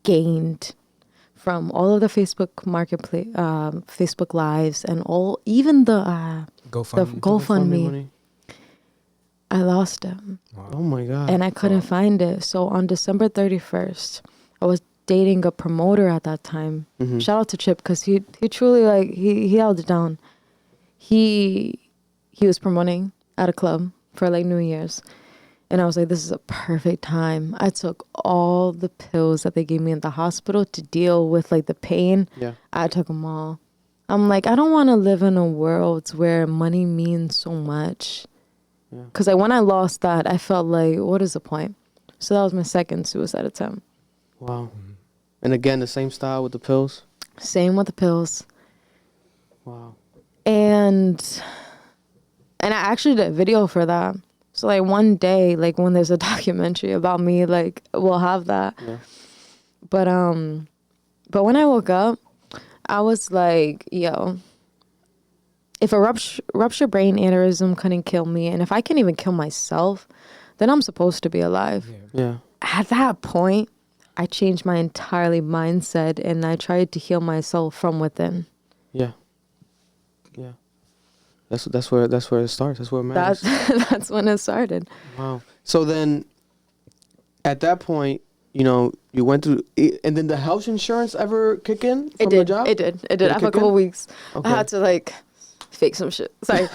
gained from all of the Facebook Marketplace, Facebook Lives, and even the GoFundMe. I lost it. Wow. Oh my God. And I couldn't find it. So on December 31st, I was dating a promoter at that time. Mm-hmm. Shout out to Chip, because he truly, like, he held it down. He was promoting at a club for like New Year's. And I was like, this is a perfect time. I took all the pills that they gave me in the hospital to deal with like the pain. Yeah. I took them all. I'm like, I don't want to live in a world where money means so much. Because like, when I lost that, I felt like, what is the point? So that was my second suicide attempt. Wow. And again, the same style with the pills? Same with the pills. Wow. And I actually did a video for that. So like one day, like when there's a documentary about me, like we'll have that. Yeah. But when I woke up, I was like, yo, if a ruptured brain aneurysm couldn't kill me, and if I can't even kill myself, then I'm supposed to be alive. Yeah. At that point, I changed my entirely mindset, and I tried to heal myself from within. Yeah. Yeah. That's where it starts. That's where it matters. That's when it started. Wow. So then, at that point, you know, you went through, and then the health insurance ever kick in from the job? It did. After a couple of weeks, Okay. I had to like fake some shit. Sorry.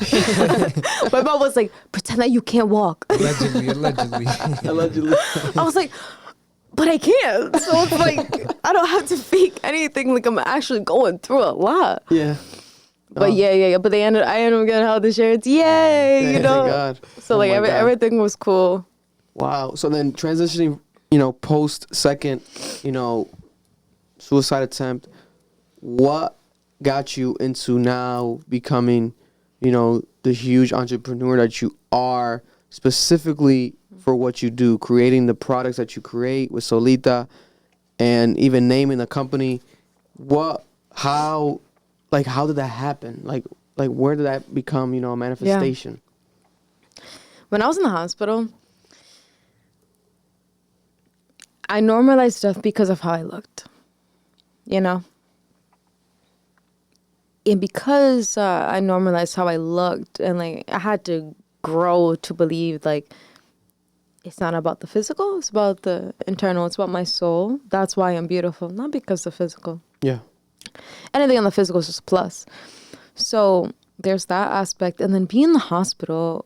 My mom was like, pretend that you can't walk. Allegedly. Allegedly. I was like, but I can't. So it's like, I don't have to fake anything. Like, I'm actually going through a lot. Yeah. But yeah. But I ended up getting health insurance. Yay, you know. Thank God. So Oh like my God. everything was cool. Wow. So then transitioning, you know, post second, you know, suicide attempt, what got you into now becoming, you know, the huge entrepreneur that you are, specifically for what you do, creating the products that you create with SOULITA, and even naming the company? How did that happen? Like where did that become, you know, a manifestation? When I was in the hospital, I normalized stuff because of how I looked, you know? And because I normalized how I looked, and like I had to grow to believe like it's not about the physical, it's about the internal, it's about my soul. That's why I'm beautiful, not because of physical. Yeah. Anything on the physical is just a plus. So there's that aspect. And then being in the hospital,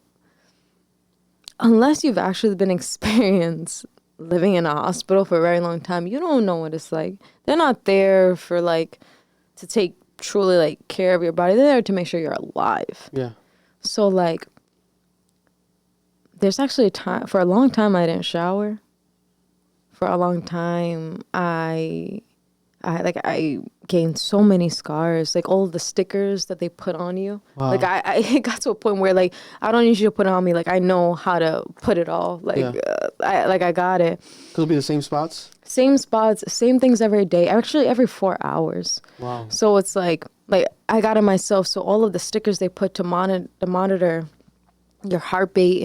unless you've actually been experienced living in a hospital for a very long time, you don't know what it's like. They're not there for like to take truly like care of your body. They're there to make sure you're alive. Yeah. So like there's actually a time, for a long time I didn't shower. For a long time I gained so many scars, like all of the stickers that they put on you. Wow. Like it got to a point where like I don't need you to put it on me. Like I know how to put it all. Like I got it. Could it be the same spots? Same spots, same things every day. Actually, every 4 hours. Wow. So it's like I got it myself. So all of the stickers they put to monitor your heartbeat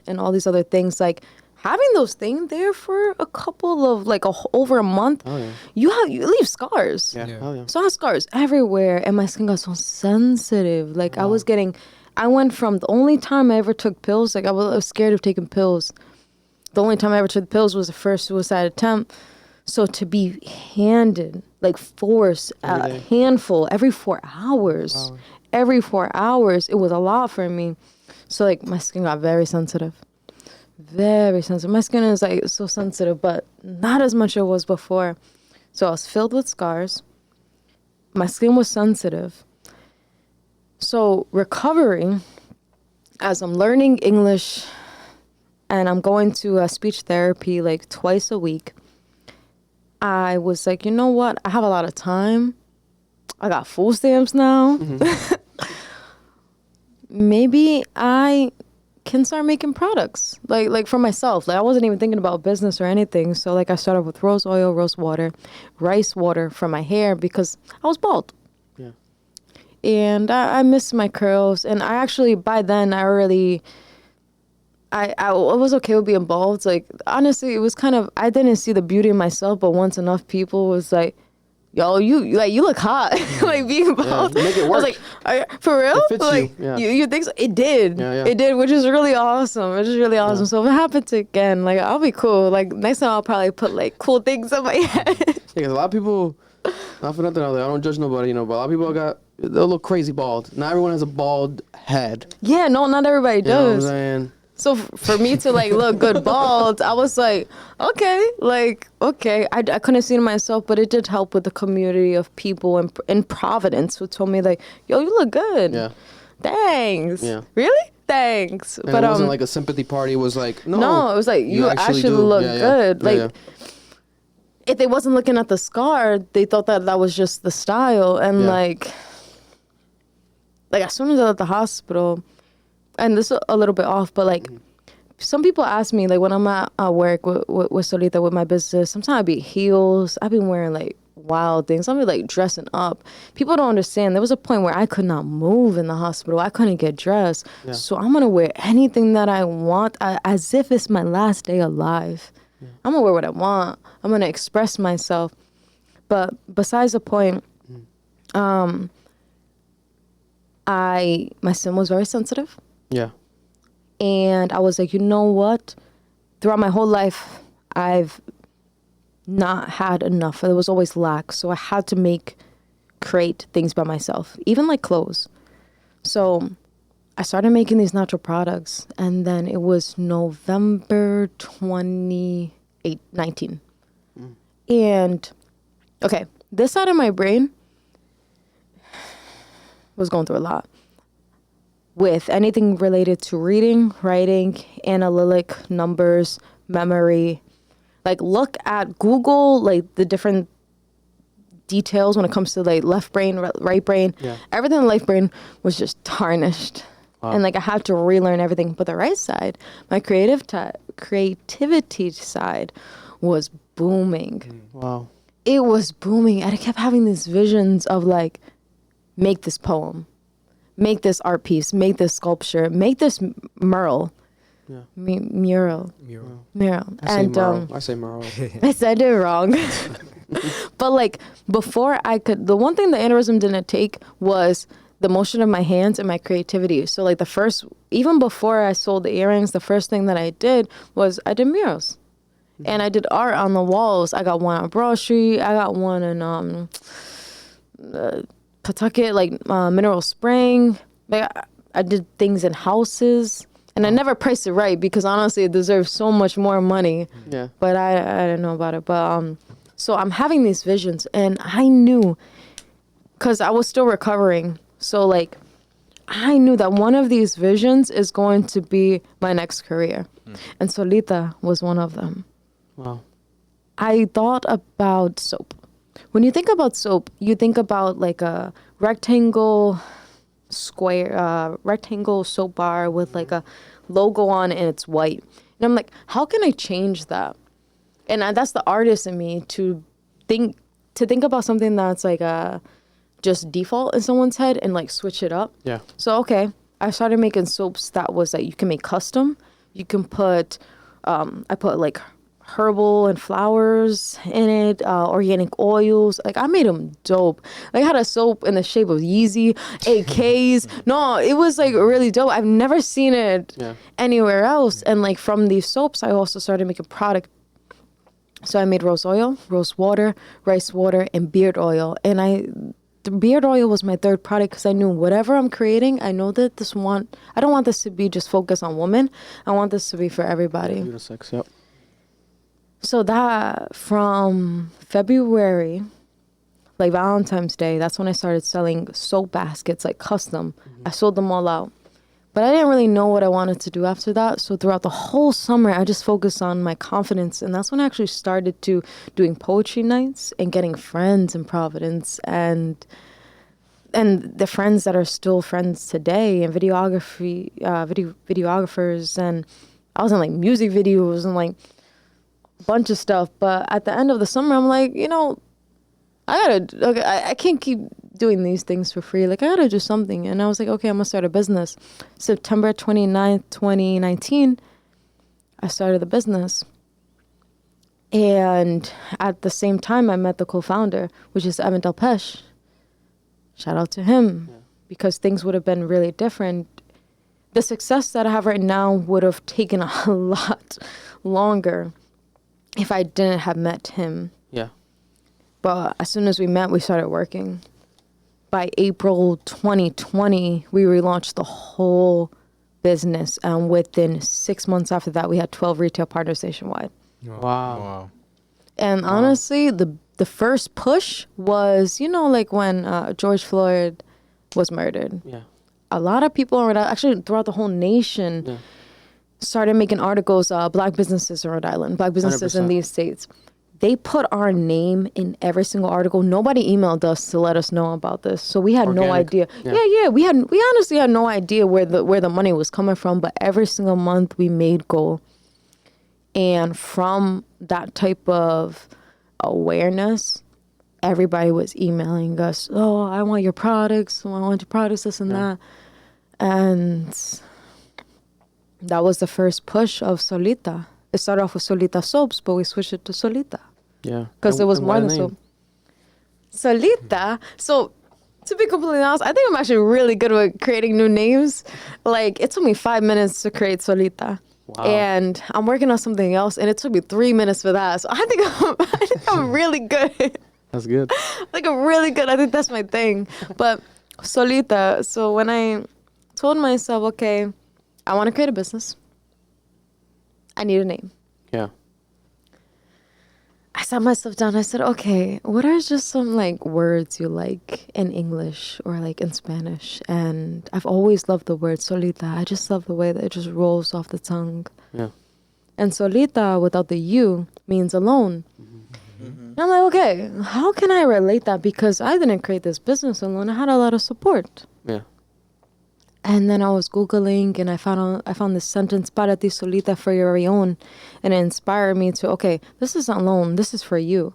and all these other things, like having those things there for a couple of like over a month, you leave scars. Yeah. Oh, yeah. So I have scars everywhere, and my skin got so sensitive. Like I went from the only time I ever took pills, like I was scared of taking pills. The only time I ever took pills was the first suicide attempt. So to be handed, like forced a handful every 4 hours, every 4 hours, it was a lot for me. So like my skin got very sensitive. Very sensitive. My skin is like so sensitive, but not as much as it was before. So I was filled with scars. My skin was sensitive. So recovering, as I'm learning English and I'm going to speech therapy like twice a week, I was like, you know what? I have a lot of time. I got food stamps now. Mm-hmm. Maybe I can start making products like for myself. Like I wasn't even thinking about business or anything. So like I started with rose oil, rose water, rice water for my hair because I was bald. Yeah. And I missed my curls. And I actually, by then I was okay with being bald. Like honestly, it was kind of, I didn't see the beauty in myself, but once enough people was like, yo, you look hot. Like being bald. Yeah, make it work. I was like, for real? It fits like you. Yeah. you think so? It did. Yeah. It did, which is really awesome. Which is really awesome. So if it happens again, like I'll be cool. Like next time I'll probably put like cool things on my head. Yeah, because a lot of people, not for nothing out there, I don't judge nobody, you know, but a lot of people they'll look crazy bald. Not everyone has a bald head. Yeah, no, not everybody You know what I'm does. saying? So for me to like look good bald, I was like, okay. I couldn't see it myself, but it did help with the community of people in Providence who told me like, yo, you look good. Yeah. Thanks. Yeah. Really? Thanks. And but it wasn't like a sympathy party. It was like, no, it was like you actually do. look Yeah, good. yeah. Like if they wasn't looking at the scar, they thought that was just the style. And like as soon as I left the hospital, and this is a little bit off, but like some people ask me like when I'm at work with SOULITA with my business, sometimes I be heels, I've been wearing like wild things, I'll be like dressing up. People don't understand. There was a point where I could not move in the hospital. I couldn't get dressed. Yeah. So I'm gonna wear anything that I want as if it's my last day alive. Yeah. I'm gonna wear what I want. I'm gonna express myself. But besides the point, my skin was very sensitive. Yeah. And I was like, you know what? Throughout my whole life, I've not had enough. There was always lack. So I had to create things by myself, even like clothes. So I started making these natural products. And then it was November 2019. And, okay, this side of my brain was going through a lot. With anything related to reading, writing, analytic, numbers, memory. Like look at Google, like the different details when it comes to like left brain, right brain. Yeah. Everything in the left brain was just tarnished. Wow. And like I had to relearn everything. But the right side, my creativity side was booming. Wow. It was booming. And I kept having these visions of like, make this poem. Make this art piece, make this sculpture, make this mural. Yeah. Mural. I say mural. I said it wrong. But like before the one thing the aneurysm didn't take was the motion of my hands and my creativity. So like even before I sold the earrings, the first thing that I did was I did murals. Mm-hmm. And I did art on the walls. I got one on Broad Street. I got one in Pawtucket, like Mineral Spring. Like I did things in houses, and I never priced it right because honestly, it deserves so much more money. Yeah. But I didn't know about it. But so I'm having these visions, and I knew, cause I was still recovering. So like, I knew that one of these visions is going to be my next career, and SOULITA was one of them. Wow. I thought about soap. When you think about soap, you think about like a rectangle soap bar with like a logo on it and it's white. And I'm like, how can I change that? And that's the artist in me to think about something that's like just default in someone's head and like switch it up. Yeah. So, okay, I started making soaps that was like, you can make custom. You can put, I put like herbal and flowers in it, organic oils. Like I made them dope. Like I had a soap in the shape of Yeezy, AKs. No, it was like really dope. I've never seen it anywhere else. And like from these soaps, I also started making product. So I made rose oil, rose water, rice water, and beard oil. And the beard oil was my third product because I knew whatever I'm creating, I know that I don't want this to be just focused on women. I want this to be for everybody. Unisex, yep. So that from February, like Valentine's Day, that's when I started selling soap baskets, like custom. Mm-hmm. I sold them all out. But I didn't really know what I wanted to do after that. So throughout the whole summer, I just focused on my confidence. And that's when I actually started doing poetry nights and getting friends in Providence and the friends that are still friends today and videographers. And I was in like music videos and like bunch of stuff. But at the end of the summer, I'm like, I can't keep doing these things for free. Like I gotta do something. And I was like, okay, I'm gonna start a business. September 29th, 2019, I started the business. And at the same time, I met the co-founder, which is Evan Delpesh. Shout out to him, because things would have been really different. The success that I have right now would have taken a lot longer if I didn't have met him. Yeah. But as soon as we met, we started working. By April 2020, we relaunched the whole business. And within 6 months after that, we had 12 retail partners nationwide. Wow. And honestly, the first push was, like when George Floyd was murdered. Yeah. A lot of people in Rhode Island, actually throughout the whole nation, started making articles, Black businesses in Rhode Island, Black businesses 100%. in these states. They put our name in every single article. Nobody emailed us to let us know about this, so we had no idea. Yeah. We honestly had no idea where the money was coming from. But every single month we made goal, and from that type of awareness, everybody was emailing us. Oh, I want your products. I want your products. This and that, and that was the first push of SOULITA. It started off with SOULITA soaps, but we switched it to SOULITA. Yeah. Because it was And more what than a name. soap. SOULITA. So, to be completely honest, I think I'm actually really good with creating new names. Like, it took me 5 minutes to create SOULITA. Wow. And I'm working on something else, and it took me 3 minutes for that. So, I think I'm really good. That's good. I think I'm really good. I think that's my thing. But SOULITA. So, when I told myself, okay, I want to create a business, I need a name. Yeah. I sat myself down. I said, okay, what are just some like words you like in English or like in Spanish? And I've always loved the word SOULITA. I just love the way that it just rolls off the tongue. Yeah. And SOULITA without the U means alone. And I'm like, okay, how can I relate that? Because I didn't create this business alone. I had a lot of support. Yeah. And then I was Googling and I found this sentence, para ti solita, for your very own. And it inspired me to, okay, this isn't alone. This is for you.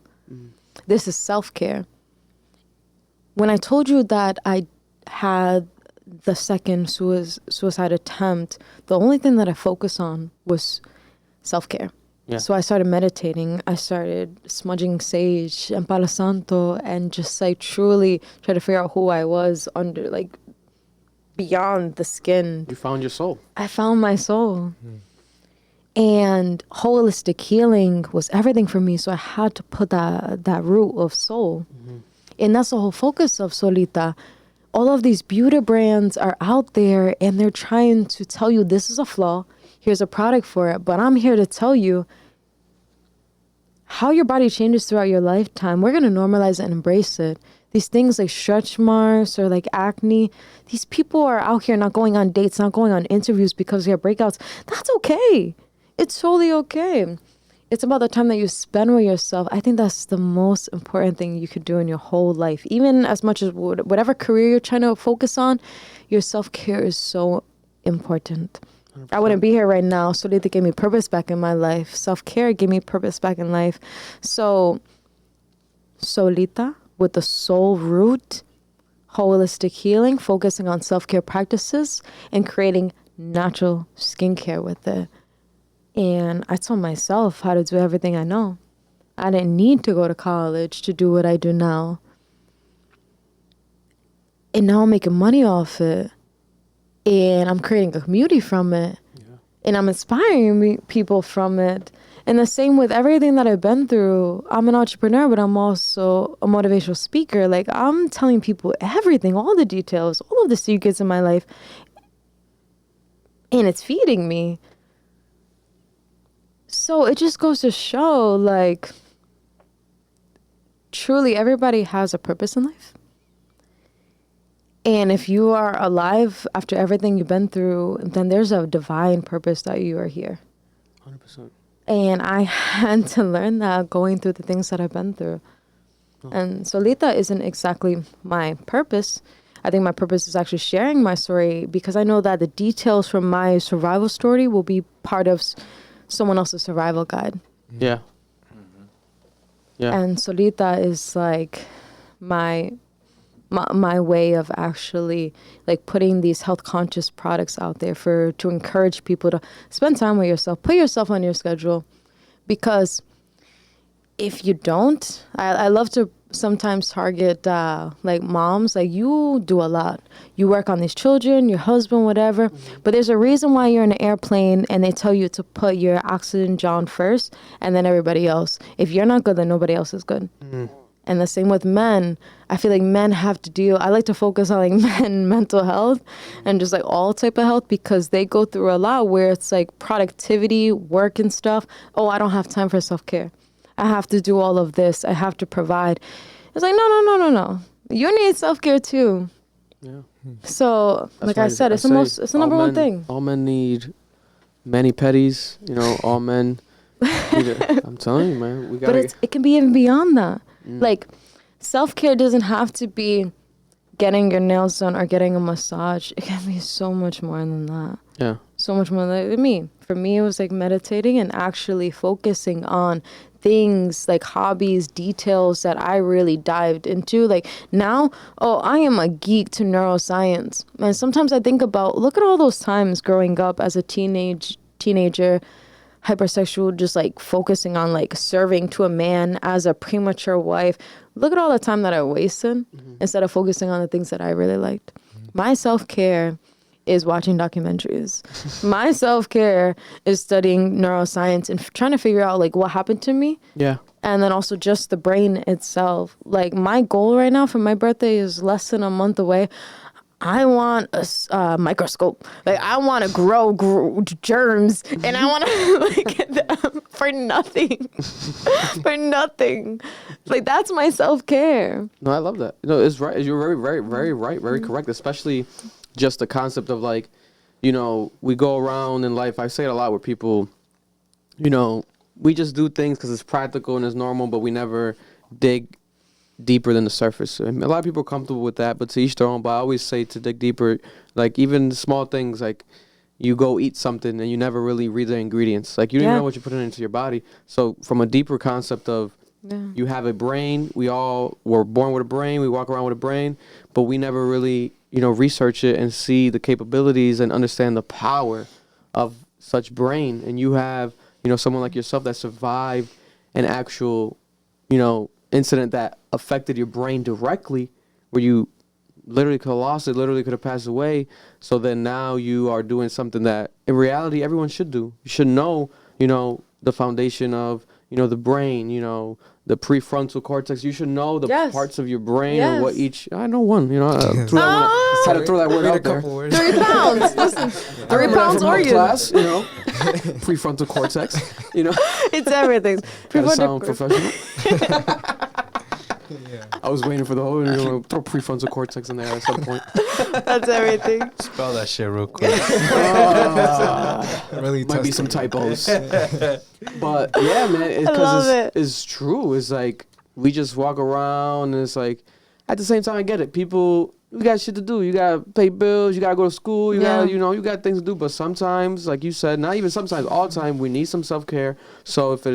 This is self-care. When I told you that I had the second suicide attempt, the only thing that I focused on was self-care. Yeah. So I started meditating. I started smudging sage and Palo Santo and just like truly try to figure out who I was under like beyond the skin. You found your soul. I found my soul. And holistic healing was everything for me. So I had to put that root of soul. And that's the whole focus of SOULITA. All of these beauty brands are out there and they're trying to tell you this is a flaw. Here's a product for it. But I'm here to tell you how your body changes throughout your lifetime. We're going to normalize it and embrace it. These things like stretch marks or like acne, these people are out here not going on dates, not going on interviews because they have breakouts. That's okay. It's totally okay. It's about the time that you spend with yourself. I think that's the most important thing you could do in your whole life. Even as much as whatever career you're trying to focus on, your self-care is so important. 100%. I wouldn't be here right now. SOULITA gave me purpose back in my life. Self-care gave me purpose back in life. So, SOULITA, with the soul root, holistic healing, focusing on self-care practices, and creating natural skincare with it. And I told myself how to do everything I know. I didn't need to go to college to do what I do now. And now I'm making money off it. And I'm creating a community from it. Yeah. And I'm inspiring people from it. And the same with everything that I've been through. I'm an entrepreneur, but I'm also a motivational speaker. Like, I'm telling people everything, all the details, all of the secrets in my life. And it's feeding me. So it just goes to show, like, truly everybody has a purpose in life. And if you are alive after everything you've been through, then there's a divine purpose that you are here. 100%. And I had to learn that going through the things that I've been through. Oh. And SOULITA isn't exactly my purpose. I think my purpose is actually sharing my story because I know that the details from my survival story will be part of someone else's survival guide. Yeah. Yeah. And SOULITA is like my way of actually like putting these health conscious products out there to encourage people to spend time with yourself, put yourself on your schedule. Because if you don't, I love to sometimes target like moms, like you do a lot. You work on these children, your husband, whatever. But there's a reason why you're in an airplane and they tell you to put your oxygen John first and then everybody else. If you're not good, then nobody else is good. And the same with men. I feel like men have to deal. I like to focus on like men mental health and just like all type of health, because they go through a lot where it's like productivity, work and stuff. Oh, I don't have time for self-care. I have to do all of this. I have to provide. It's like, no. You need self-care too. Yeah. So, like I said, it's the number one thing. All men need mani-pedis. You know, all men need it. I'm telling you, man. We got. But it can be even beyond that. Like, self-care doesn't have to be getting your nails done or getting a massage. It can be so much more than that. Yeah. So much more than me. For me, it was like meditating and actually focusing on things like hobbies, details that I really dived into. Like now, I am a geek to neuroscience. And sometimes I think about, look at all those times growing up as a teenager, hypersexual, just like focusing on like serving to a man as a premature wife. Look at all the time that I wasted instead of focusing on the things that I really liked. My self-care is watching documentaries. My self-care is studying neuroscience and trying to figure out like what happened to me. Yeah. And then also just the brain itself. Like my goal right now for my birthday is less than a month away. I want a microscope. Like I want to grow germs, and I want to like get them for nothing, for nothing. Like that's my self-care. No, I love that. No, it's right. You're very, very, very right. Very correct. Especially just the concept of like, you know, we go around in life. I say it a lot where people, you know, we just do things because it's practical and it's normal, but we never dig deeper than the surface. I mean, a lot of people are comfortable with that, but to each their own. But I always say to dig deeper, like even small things, like you go eat something and you never really read the ingredients. Like you don't even know what you're putting into your body. So from a deeper concept of you have a brain, we all were born with a brain, we walk around with a brain, but we never really, you know, research it and see the capabilities and understand the power of such brain. And you have, you know, someone like yourself that survived an actual, you know, incident that affected your brain directly, where you literally could have lost it, literally could have passed away. So then now you are doing something that in reality everyone should do. You should know, you know, the foundation of, you know, the brain, you know, the prefrontal cortex. You should know the parts of your brain and what each. I know one, you know. I had to throw that word out there. 30 pounds. Listen, 30 pounds or you. Class, you know, prefrontal cortex. You know, it's everything. Gotta sound professional. I was waiting for the whole, you know, throw prefrontal cortex in there at some point. That's everything. Spell that shit real quick. Really might be some typos. But yeah, man, because it's true. It's like we just walk around and it's like, at the same time, I get it. People, we got shit to do. You got to pay bills. You got to go to school. You got, you know, you got things to do. But sometimes, like you said, not even sometimes, all the time, we need some self-care. So if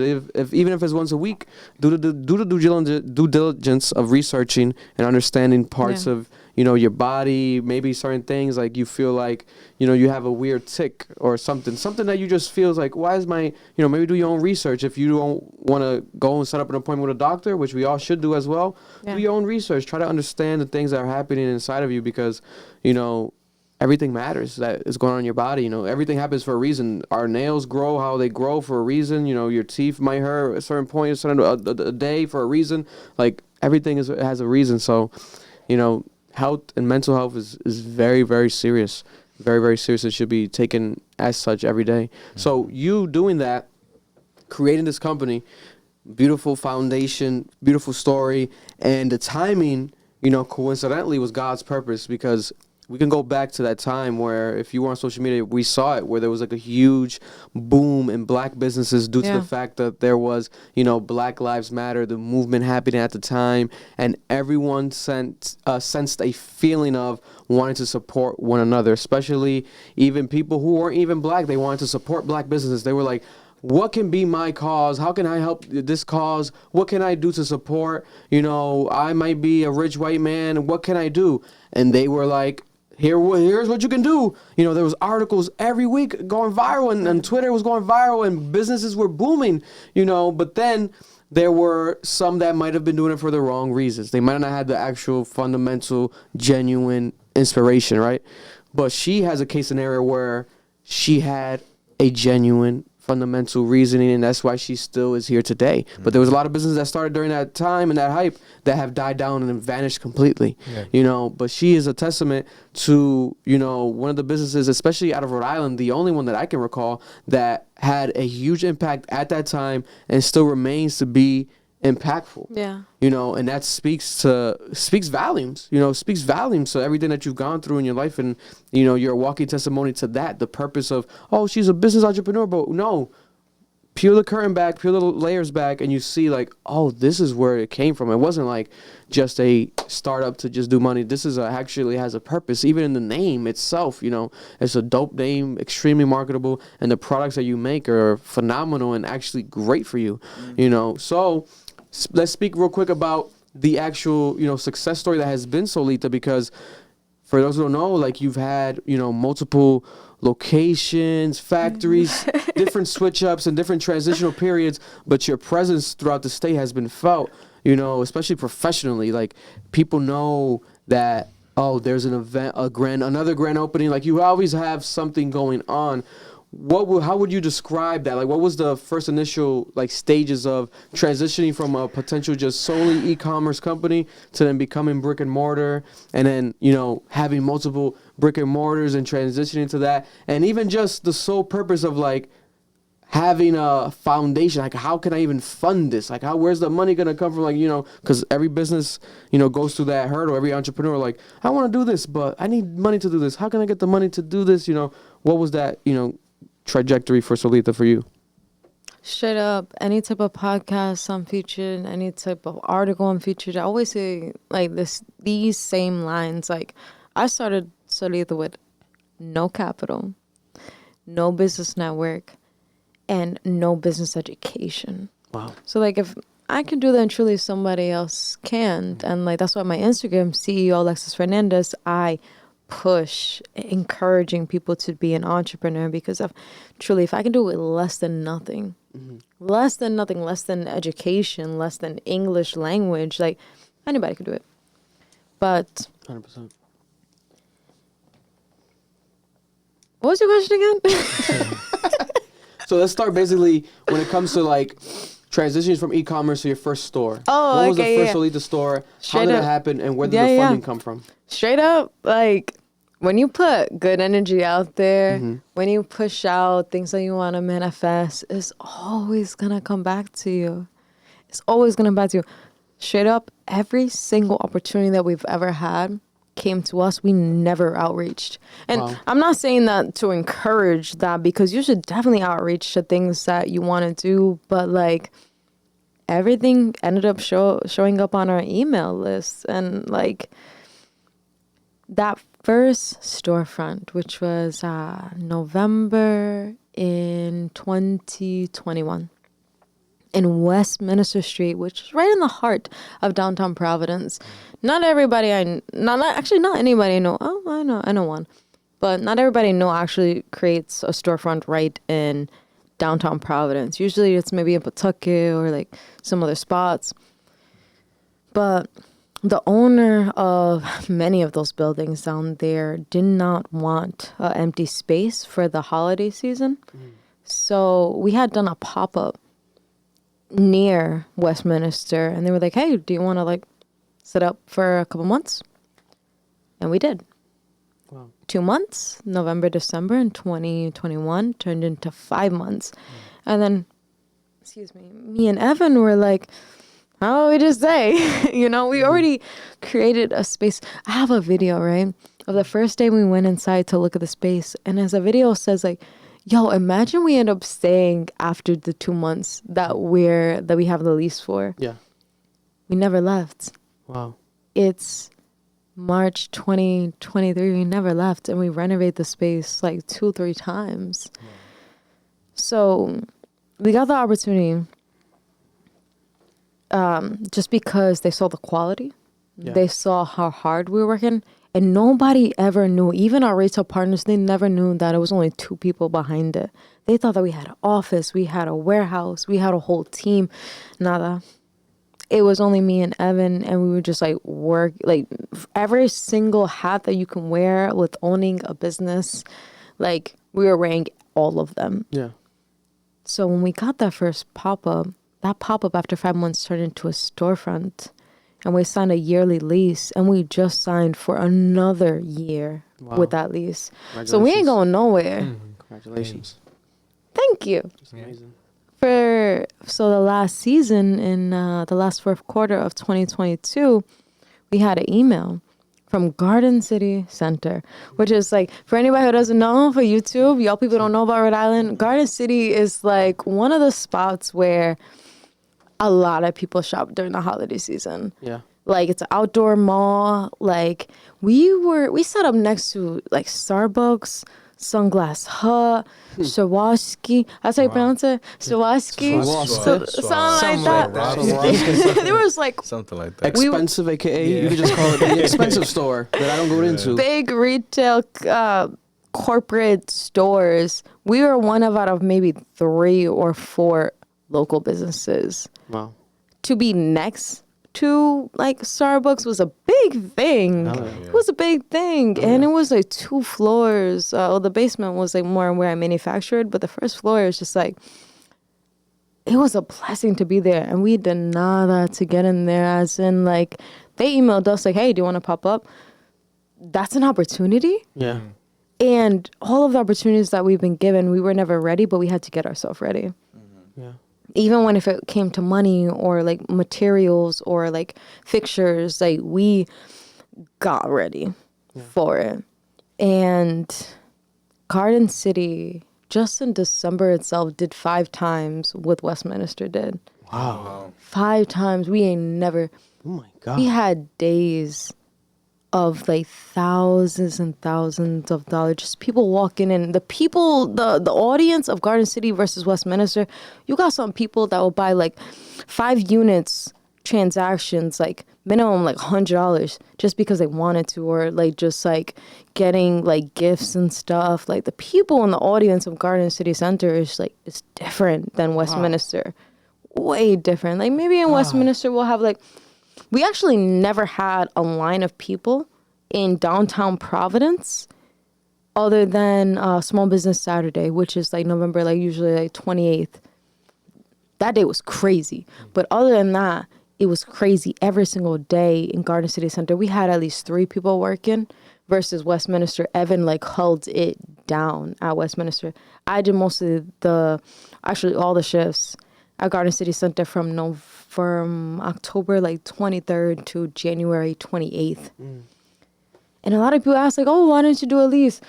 even if it's once a week, do the due diligence of researching and understanding parts of, you know, your body, maybe certain things like you feel like, you know, you have a weird tick or something that you just feels like, why is my, you know, maybe do your own research. If you don't want to go and set up an appointment with a doctor, which we all should do as well, do your own research. Try to understand the things that are happening inside of you, because, you know, everything matters that is going on in your body. You know, everything happens for a reason. Our nails grow how they grow for a reason. You know, your teeth might hurt at a certain point, a day for a reason. Like everything has a reason. So, you know, health and mental health is very, very serious. Very, very serious. It should be taken as such every day. So you doing that, creating this company, beautiful foundation, beautiful story, and the timing, you know, coincidentally was God's purpose, because we can go back to that time where, if you were on social media, we saw it, where there was like a huge boom in black businesses due to the fact that there was, you know, Black Lives Matter, the movement happening at the time, and everyone sensed a feeling of wanting to support one another, especially even people who weren't even black. They wanted to support black businesses. They were like, what can be my cause? How can I help this cause? What can I do to support? You know, I might be a rich white man. What can I do? And they were like, here's what you can do. You know, there was articles every week going viral, and Twitter was going viral, and businesses were booming, you know. But then there were some that might have been doing it for the wrong reasons. They might not have had the actual fundamental, genuine inspiration, right? But she has a case scenario where she had a genuine fundamental reasoning, and that's why she still is here today. But there was a lot of businesses that started during that time and that hype that have died down and vanished completely. You know, but she is a testament to, you know, one of the businesses, especially out of Rhode Island, the only one that I can recall that had a huge impact at that time and still remains to be impactful. Yeah. You know, and that speaks volumes. You know, speaks volumes to everything that you've gone through in your life, and you know, you're a walking testimony to that. The purpose of, oh, she's a business entrepreneur, but no, peel the curtain back, peel the layers back, and you see like, oh, this is where it came from. It wasn't like just a startup to just do money. This is actually has a purpose. Even in the name itself, you know, it's a dope name, extremely marketable, and the products that you make are phenomenal and actually great for you. You know, so let's speak real quick about the actual, you know, success story that has been SOULITA, because for those who don't know, like, you've had, you know, multiple locations, factories, different switch ups and different transitional periods, but your presence throughout the state has been felt, you know, especially professionally. Like, people know that, oh, there's an event, another grand opening. Like, you always have something going on. How would you describe that? Like, what was the first initial like stages of transitioning from a potential just solely e-commerce company to then becoming brick and mortar, and then, you know, having multiple brick and mortars and transitioning to that, and even just the sole purpose of like having a foundation? Like, how can I even fund this? Like, where's the money gonna come from? Like, you know, because every business, you know, goes through that hurdle. Every entrepreneur, like, I want to do this, but I need money to do this. How can I get the money to do this? You know, what was that, you know, trajectory for SOULITA for you? Straight up, any type of podcast I'm featured, any type of article I'm featured, I always say like these same lines. Like, I started SOULITA with no capital, no business network, and no business education. Wow. So like, if I can do that, and truly somebody else can't. And like, that's why my Instagram, CEO Lexus Fernandez, I push encouraging people to be an entrepreneur, because of truly, if I can do it with less than nothing, less than education, less than English language, like, anybody could do it. But 100%. what was your question again? So let's start basically when it comes to like transitions from e-commerce to your first store. Oh, what was okay, the first SOULITA store? Straight How did up. it happen, and where did the funding come from? Straight up, like, when you put good energy out there, when you push out things that you want to manifest, it's always going to come back to you. It's always going to come back to you. Straight up, every single opportunity that we've ever had came to us. We never outreached. And Wow. I'm not saying that to encourage that, because you should definitely outreach to things that you want to do. But like, everything ended up showing up on our email list. And like, that first storefront, which was November in 2021 in Westminster Street, which is right in the heart of downtown Providence. Not everybody not anybody I know. Oh, I know one, but not everybody actually creates a storefront right in downtown Providence. Usually it's maybe in Pawtucket or like some other spots. But the owner of many of those buildings down there did not want an empty space for the holiday season. So we had done a pop-up near Westminster, and they were like, hey, do you want to like set up for a couple months? And we did. Wow. 2 months, November, December in 2021 turned into 5 months. And then, me and Evan were like, how do we just say? You know, we already created a space. I have a video, right, of the first day we went inside to look at the space. And as the video says, like, yo, imagine we end up staying after the 2 months that we have the lease for. Yeah. We never left. Wow. It's March 2023. We never left, and we renovate the space like 2-3 times. Wow. So we got the opportunity just because they saw the quality. Yeah. They saw how hard we were working. And nobody ever knew, even our retail partners, they never knew that it was only 2 people behind it. They thought that we had an office, we had a warehouse, we had a whole team. Nada. It was only me and Evan, and we would just like work, like every single hat that you can wear with owning a business, like we were wearing all of them. Yeah. So when we got that first pop-up, that pop-up after 5 months turned into a storefront. And we signed a yearly lease, and we just signed for another year with that lease. So we ain't going nowhere. Congratulations. Thank you. That's amazing. So the last season, in the last fourth quarter of 2022, we had an email from Garden City Center, which is like, for anybody who doesn't know, for YouTube, y'all people don't know about Rhode Island, Garden City is like one of the spots where a lot of people shop during the holiday season. Yeah. Like, it's an outdoor mall. Like, we set up next to like Starbucks, Sunglass Hut, Swarovski. That's how you pronounce it? Swarovski. Something like that. There was like something like that. Expensive, aka you could just call it the expensive store that I don't go into. Big retail corporate stores. We were one out of maybe 3 or 4 local businesses. Wow. To be next to like Starbucks was a big thing. It was a big thing. And it was like 2 floors. The basement was like more where I manufactured, but the first floor is just like, it was a blessing to be there. And we did nada to get in there, as in like, they emailed us like, hey, do you want to pop up? That's an opportunity. Yeah. And all of the opportunities that we've been given, we were never ready, but we had to get ourselves ready. Yeah. Even when if it came to money or like materials or like fixtures, like we got ready for it. And Garden City, just in December itself, did 5 times what Westminster did. Wow. 5 times. We ain't never. Oh my God. We had days of like thousands and thousands of dollars, just people walking in. The people, the audience of Garden City versus Westminster, you got some people that will buy like 5 units transactions, like minimum like $100, just because they wanted to, or like just like getting like gifts and stuff. Like the people in the audience of Garden City Center is like, it's different than Westminster. Way different. Like maybe in Westminster we'll have like, we actually never had a line of people in downtown Providence other than Small Business Saturday, which is like November, like usually like 28th. That day was crazy. But other than that, it was crazy every single day in Garden City Center. We had at least 3 people working versus Westminster. Evan like held it down at Westminster. I did most of actually all the shifts at Garden City Center from October like 23rd to January 28th. And a lot of people ask like, oh, why didn't you do a lease?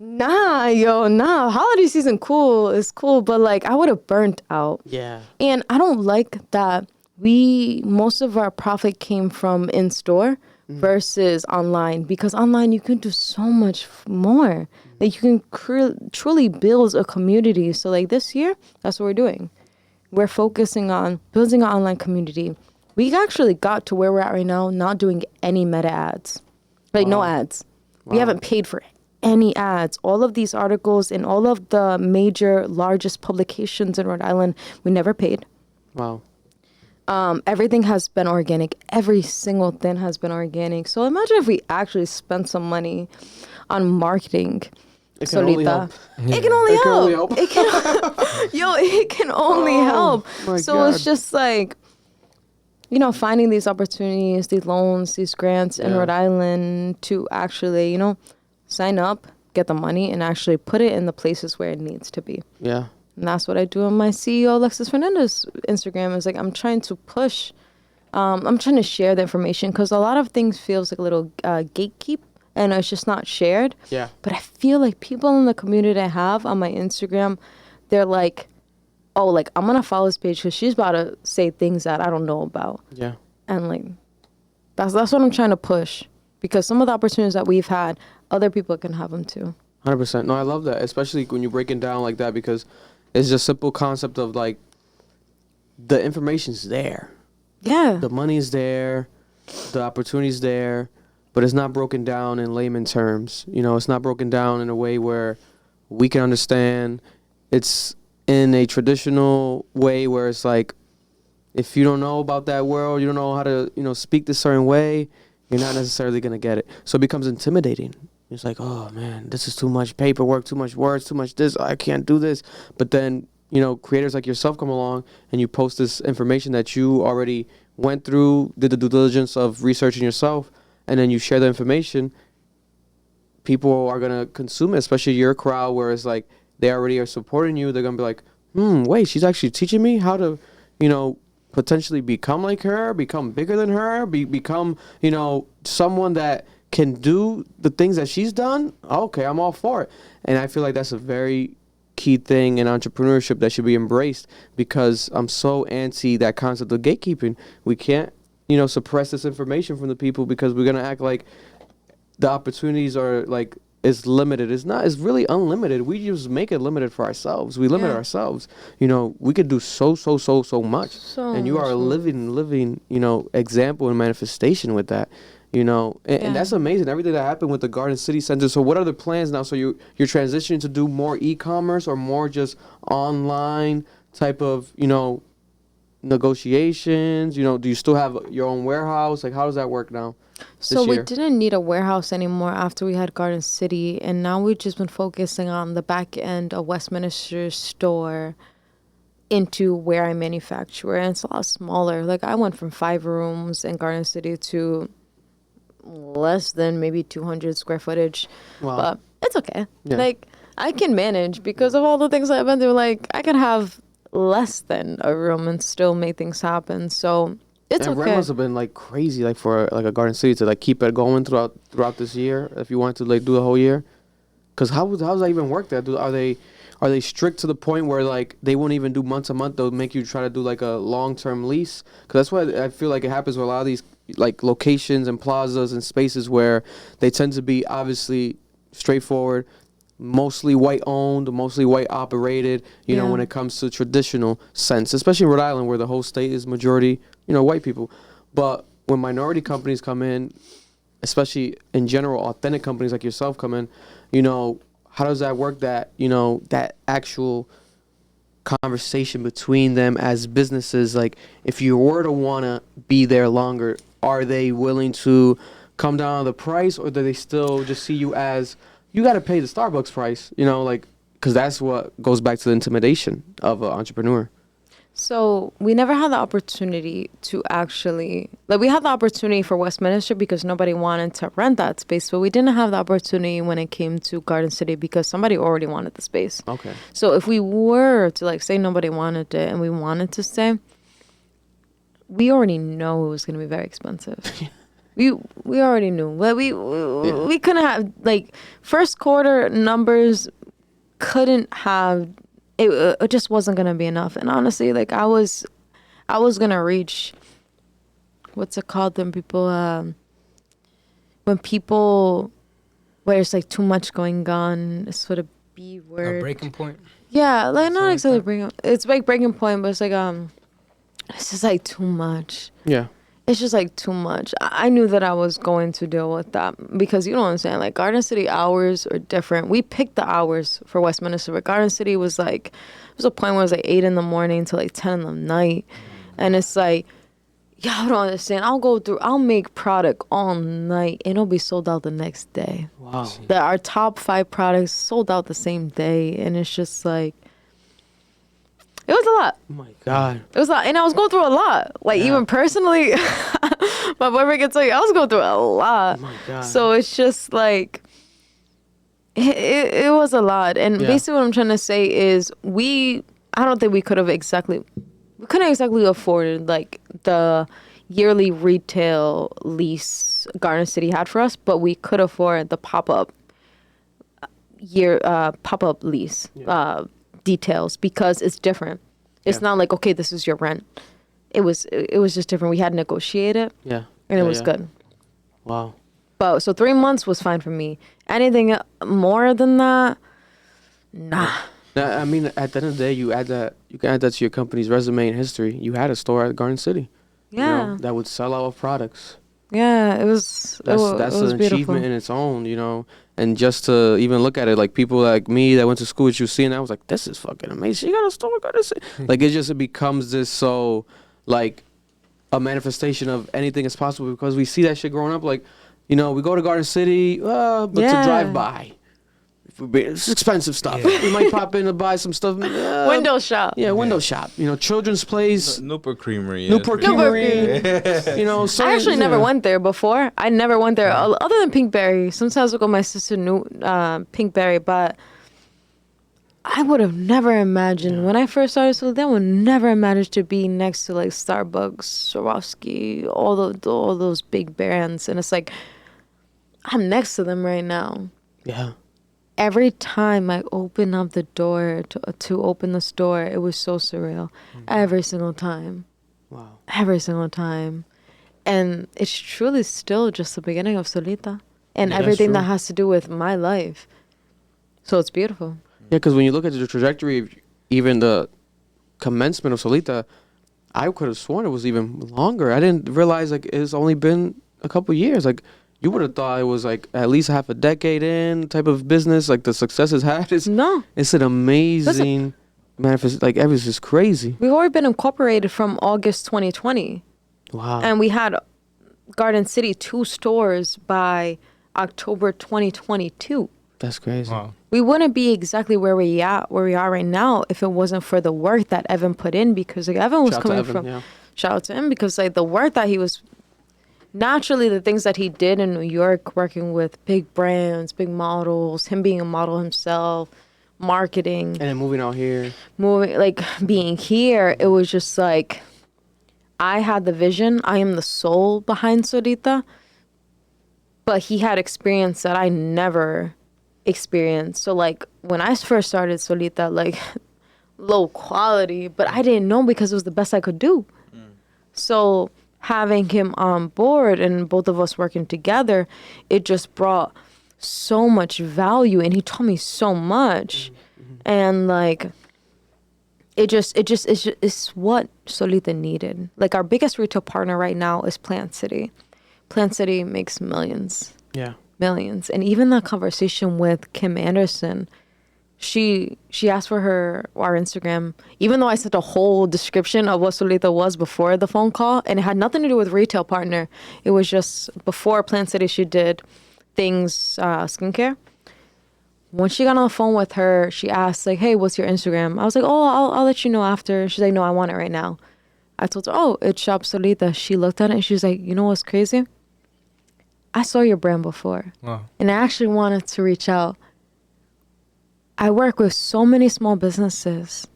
Nah. Holiday season is cool, but like I would have burnt out. Yeah. And I don't like that most of our profit came from in store versus online, because online you can do so much more. Like you can truly build a community. So like this year, that's what we're doing. We're focusing on building an online community. We actually got to where we're at right now, not doing any meta ads. Like no ads. We haven't paid for any ads. All of these articles in all of the major, largest publications in Rhode Island, we never paid. Wow. Everything has been organic. Every single thing has been organic. So imagine if we actually spent some money on marketing. It can only help. It can only help. It can only help. So it's just like, you know, finding these opportunities, these loans, these grants in Rhode Island to actually, you know, sign up, get the money, and actually put it in the places where it needs to be. Yeah. And that's what I do on my CEO Lexus Fernandez Instagram. Is like I'm trying to push, I'm trying to share the information, because a lot of things feels like a little gatekeep, and it's just not shared. Yeah. But I feel like people in the community I have on my Instagram, they're like, oh, like I'm gonna follow this page because she's about to say things that I don't know about. Yeah. And like, that's what I'm trying to push, because some of the opportunities that we've had, other people can have them too. 100%. No, I love that, especially when you break it down like that, because it's just simple concept of like the information's there. Yeah. The money's there, the opportunity's there, but it's not broken down in layman terms. You know, it's not broken down in a way where we can understand. It's in a traditional way where it's like, if you don't know about that world, you don't know how to, you know, speak this certain way, you're not necessarily going to get it. So it becomes intimidating. It's like, oh man, this is too much paperwork, too much words, too much this. I can't do this. But then, you know, creators like yourself come along and you post this information that you already went through, did the due diligence of researching yourself, and then you share the information. People are gonna consume it, especially your crowd, where it's like they already are supporting you. They're gonna be like, wait, she's actually teaching me how to, you know, potentially become like her, become bigger than her, become, you know, someone that can do the things that she's done. Okay, I'm all for it. And I feel like that's a very key thing in entrepreneurship that should be embraced, because I'm so anti that concept of gatekeeping. We can't, you know, suppress this information from the people because we're gonna act like the opportunities are like it's limited. It's not. It's really unlimited. We just make it limited for ourselves. We limit ourselves. You know, we could do so much. And you are a living, you know, example and manifestation with that. You know, and that's amazing. Everything that happened with the Garden City Center. So what are the plans now? So you're transitioning to do more e-commerce or more just online type of, you know, negotiations? You know, do you still have your own warehouse? Like, how does that work now? So we didn't need a warehouse anymore after we had Garden City, and now we've just been focusing on the back end of Westminster store into where I manufacture, and it's a lot smaller. Like, I went from 5 rooms in Garden City to less than maybe 200 square footage. Wow. But it's okay. Yeah. Like, I can manage because of all the things I've been through. Like, I can have less than a room and still make things happen. So it's okay. Rent must have been like crazy, like for like a Garden City to like keep it going throughout this year. If you wanted to like do the whole year, because how does that even work? Are they strict to the point where like they won't even do month to month? They'll make you try to do like a long-term lease. Because that's why I feel like it happens with a lot of these like locations and plazas and spaces where they tend to be obviously straightforward, mostly white owned, mostly white operated, you know, when it comes to traditional sense, especially in Rhode Island where the whole state is majority, you know, white people. But when minority companies come in, especially in general, authentic companies like yourself come in, you know, how does that work, that, you know, that actual conversation between them as businesses? Like, if you were to want to be there longer, are they willing to come down on the price, or do they still just see you as, you got to pay the Starbucks price, you know, like, because that's what goes back to the intimidation of an entrepreneur. So we never had the opportunity to actually, like, we had the opportunity for Westminster because nobody wanted to rent that space, but we didn't have the opportunity when it came to Garden City because somebody already wanted the space. Okay. So if we were to, like, say nobody wanted it and we wanted to stay, we already know it was going to be very expensive. We already knew. Like, we couldn't have, like, first quarter numbers couldn't have, it just wasn't going to be enough. And honestly, like, I was going to reach, what's it called when people, where it's like too much going on, it's sort of B word. A breaking point? Yeah, like, not exactly breaking, it's like breaking point, but it's like, it's just like too much. Yeah. It's just like too much. I knew that I was going to deal with that because you don't understand. Like, Garden City hours are different. We picked the hours for Westminster, but Garden City was like, there was a point where it was like 8 in the morning to like 10 in the night. And it's like, y'all don't understand. I'll make product all night and it'll be sold out the next day. Wow. Our top 5 products sold out the same day. And it's just like, it was a lot. Oh my God. It was a lot. And I was going through a lot. Like, even personally, my boyfriend can tell you, I was going through a lot. Oh my God. So it's just like, it was a lot. And basically what I'm trying to say is I don't think we couldn't exactly afford like the yearly retail lease Garden City had for us, but we could afford the pop-up lease. Details, because it's different. It's not like, okay, this is your rent. It was just different. We had to negotiate it. Yeah. And it was good. Wow. But so 3 months was fine for me. Anything more than that, nah. Now, I mean, at the end of the day, you can add that to your company's resume and history. You had a store at Garden City. Yeah. You know, that would sell out of products. Yeah, it was. That's an beautiful. achievement in its own, you know. And just to even look at it, like people like me that went to school with you, seeing that, I was like, this is fucking amazing. You got a store, Garden City. Like, it becomes this so, like, a manifestation of anything is possible because we see that shit growing up. Like, You know, we go to Garden City, but to drive by. It's expensive stuff. We might pop in to buy some stuff. Window shop. Yeah, window shop. You know, children's place. Newport Creamery. Newport Creamery. You know, I actually never went there before. I never went there other than Pinkberry. Sometimes I'll go with my sister Pinkberry, but I would have never imagined when I first started SOULITA, I would never imagine to be next to like Starbucks, Swarovski, all those big brands, and it's like I'm next to them right now. Yeah. Every time I open up the door to open the store, it was so surreal. Every single time. Wow. Every single time. And it's truly still just the beginning of SOULITA and everything that has to do with my life. So it's beautiful. Yeah, because when you look at the trajectory of even the commencement of SOULITA, I could have sworn it was even longer. I didn't realize like it's only been a couple years. Like you would have thought it was like at least half a decade in type of business. Like the success it's had. It's an amazing manifest. Like it was just crazy. We've already been incorporated from August 2020. Wow. And we had Garden City 2 stores by October 2022. That's crazy. Wow. We wouldn't be exactly where we are right now if it wasn't for the work that Evan put in, because like Evan was shout out to him, because like the work that he was naturally, the things that he did in New York, working with big brands, big models, him being a model himself, marketing, and then moving out here, being here, it was just like I had the vision. I am the soul behind SOULITA, but he had experience that I never experienced. So like when I first started SOULITA, like low quality, but I didn't know because it was the best I could do. So having him on board and both of us working together, it just brought so much value, and he taught me so much. And like it's what SOULITA needed. Like our biggest retail partner right now is Plant City. Plant City makes millions. Yeah. Millions. And even that conversation with Kim Anderson, she asked for our Instagram, even though I sent a whole description of what SOULITA was before the phone call, and it had nothing to do with retail partner. It was just before Plant City, she did things, skincare. When she got on the phone with her, she asked like, hey, what's your Instagram? I was like, oh, I'll let you know after. She's like, no, I want it right now. I told her, oh, it's Shop SOULITA. She looked at it and she was like, you know what's crazy? I saw your brand before. Wow. And I actually wanted to reach out. I work with so many small businesses,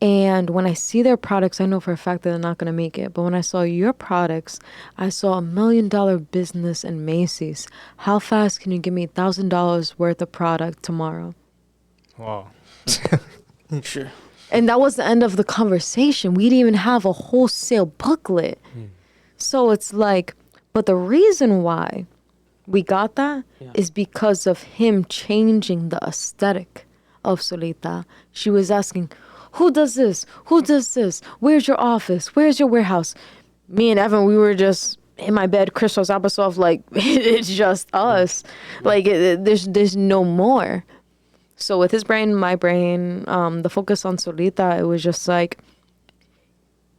and when I see their products, I know for a fact that they're not going to make it. But when I saw your products, I saw $1 million business in Macy's. How fast can you give me $1,000 worth of product tomorrow? Wow. Sure. And that was the end of the conversation. We didn't even have a wholesale booklet. So it's like, but the reason why we got that is because of him changing the aesthetic of SOULITA. She was asking, who does this? Who does this? Where's your office? Where's your warehouse? Me and Evan, we were just in my bed, Crystal Zabasoff, like, it's just us. Like, there's no more. So with his brain, my brain, the focus on SOULITA, it was just like,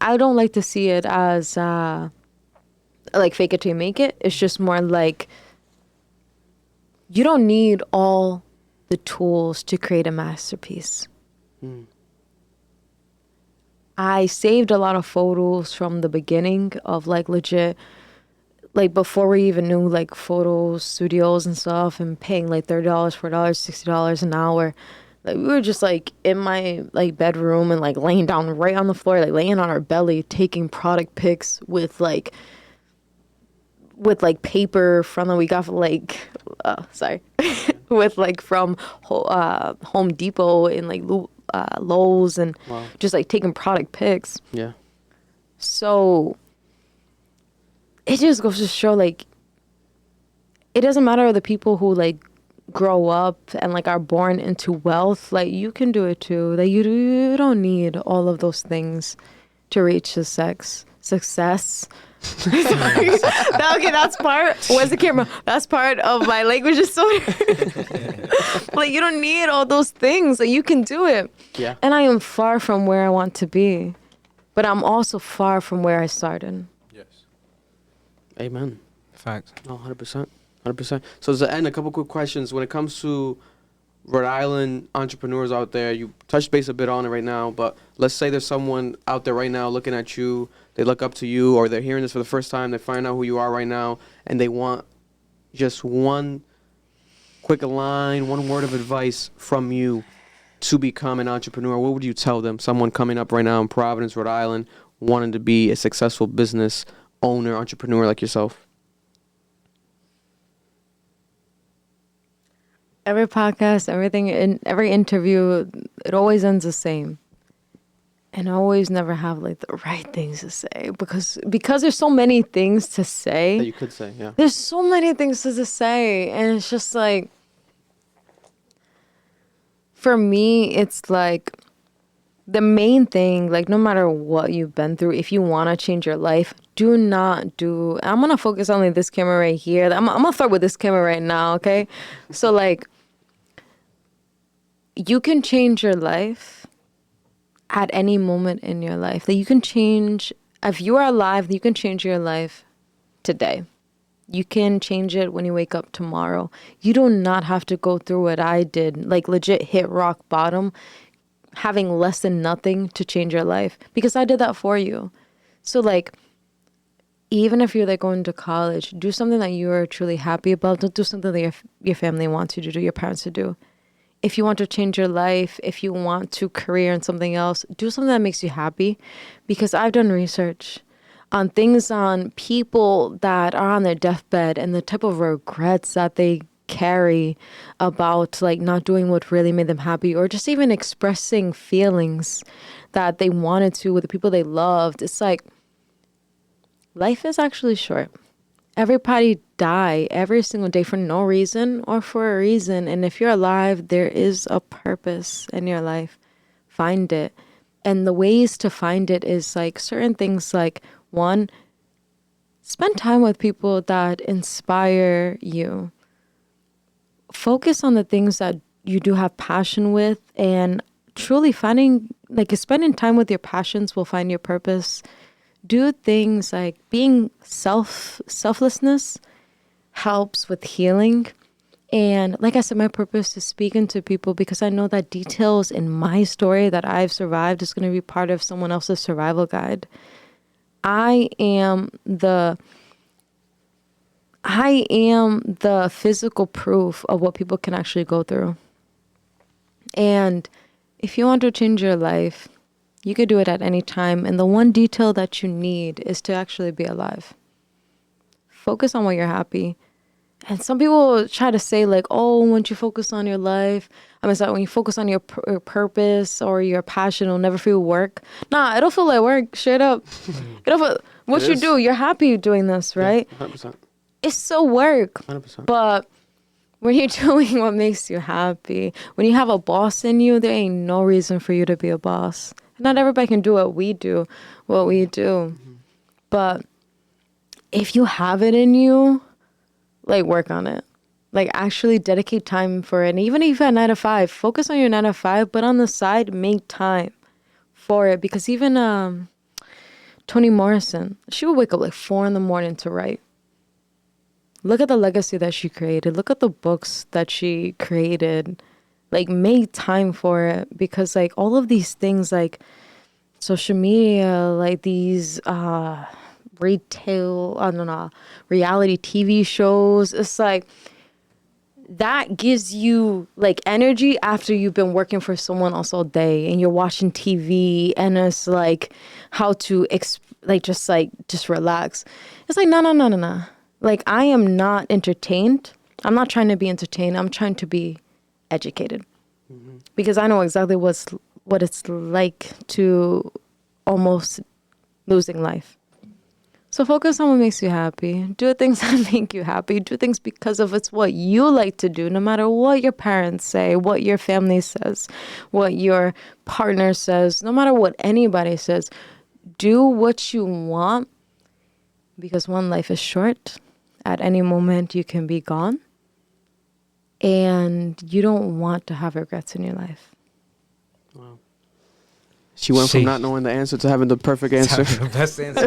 I don't like to see it as, like, fake it till you make it. It's just more like, you don't need all the tools to create a masterpiece. I saved a lot of photos from the beginning of like legit, like before we even knew like photo studios and stuff, and paying like $30, $40, $60 an hour. Like we were just like in my like bedroom and like laying down right on the floor, like laying on our belly, taking product pics with like paper from that we got from like with like from Home Depot and like Lowe's, and just like taking product pics. Yeah. So it just goes to show like it doesn't matter the people who like grow up and like are born into wealth, like you can do it too. Like you don't need all of those things to reach success. Okay, that's part. Where's the camera? That's part of my language disorder. Like you don't need all those things. Like you can do it. Yeah. And I am far from where I want to be, but I'm also far from where I started. Yes. Amen. Facts. No, 100%. 100%. So to end, a couple quick questions. When it comes to Rhode Island entrepreneurs out there, you touched base a bit on it right now, but let's say there's someone out there right now looking at you, they look up to you, or they're hearing this for the first time, they find out who you are right now, and they want just one quick line, one word of advice from you to become an entrepreneur. What would you tell them? Someone coming up right now in Providence, Rhode Island, wanting to be a successful business owner, entrepreneur like yourself. Every podcast, everything, in every interview, it always ends the same. And I always never have like the right things to say because there's so many things to say. That you could say, yeah. There's so many things to say, and it's just like, for me, it's like the main thing, like no matter what you've been through, if you want to change your life, do not do, I'm going to focus on like this camera right here. I'm going to start with this camera right now, okay? So like, you can change your life at any moment in your life. That you can change, if you are alive, you can change your life today. You can change it when you wake up tomorrow. You do not have to go through what I did, like legit hit rock bottom, having less than nothing to change your life, because I did that for you. So like, even if you're like going to college, do something that you are truly happy about. Don't do something that your family wants you to do, your parents to do. If you want to change your life, if you want to career in something else, do something that makes you happy, because I've done research on things, on people that are on their deathbed and the type of regrets that they carry about like not doing what really made them happy, or just even expressing feelings that they wanted to with the people they loved. It's like, life is actually short. Everybody die every single day for no reason or for a reason. And if you're alive, there is a purpose in your life. Find it. And the ways to find it is like certain things, like one, spend time with people that inspire you. Focus on the things that you do have passion with, and truly finding, like spending time with your passions will find your purpose. Do things like being selflessness helps with healing. And like I said, my purpose is speaking to people because I know that details in my story that I've survived is going to be part of someone else's survival guide. I am the physical proof of what people can actually go through. And if you want to change your life, you could do it at any time. And the one detail that you need is to actually be alive. Focus on what you're happy. And some people try to say like, oh, once you focus on your life, when you focus on your purpose or your passion, it'll never feel work. Nah, it'll feel like work, straight up. What you do, you're happy doing this, right? Yeah, 100%. It's still work. 100%. But when you're doing what makes you happy, when you have a boss in you, there ain't no reason for you to be a boss. Not everybody can do what we do. Mm-hmm. But if you have it in you, like work on it. Like actually dedicate time for it. And even if you have 9 to 5, focus on your 9 to 5, but on the side, make time for it. Because even Toni Morrison, she would wake up like 4 a.m. to write. Look at the legacy that she created. Look at the books that she created. Like, make time for it, because like all of these things, like social media, like these reality TV shows, it's like that gives you like energy after you've been working for someone else all day and you're watching TV, and it's like how to just relax. It's like no. Like, I am not entertained. I'm not trying to be entertained. I'm trying to be educated, because I know exactly what it's like to almost losing life. So focus on what makes you happy. Do things that make you happy. Do things because of it's what you like to do, no matter what your parents say, what your family says, what your partner says, no matter what anybody says. Do what you want, because one, life is short. At any moment you can be gone. And you don't want to have regrets in your life. Wow. She went from not knowing the answer to having the perfect answer. The best answer.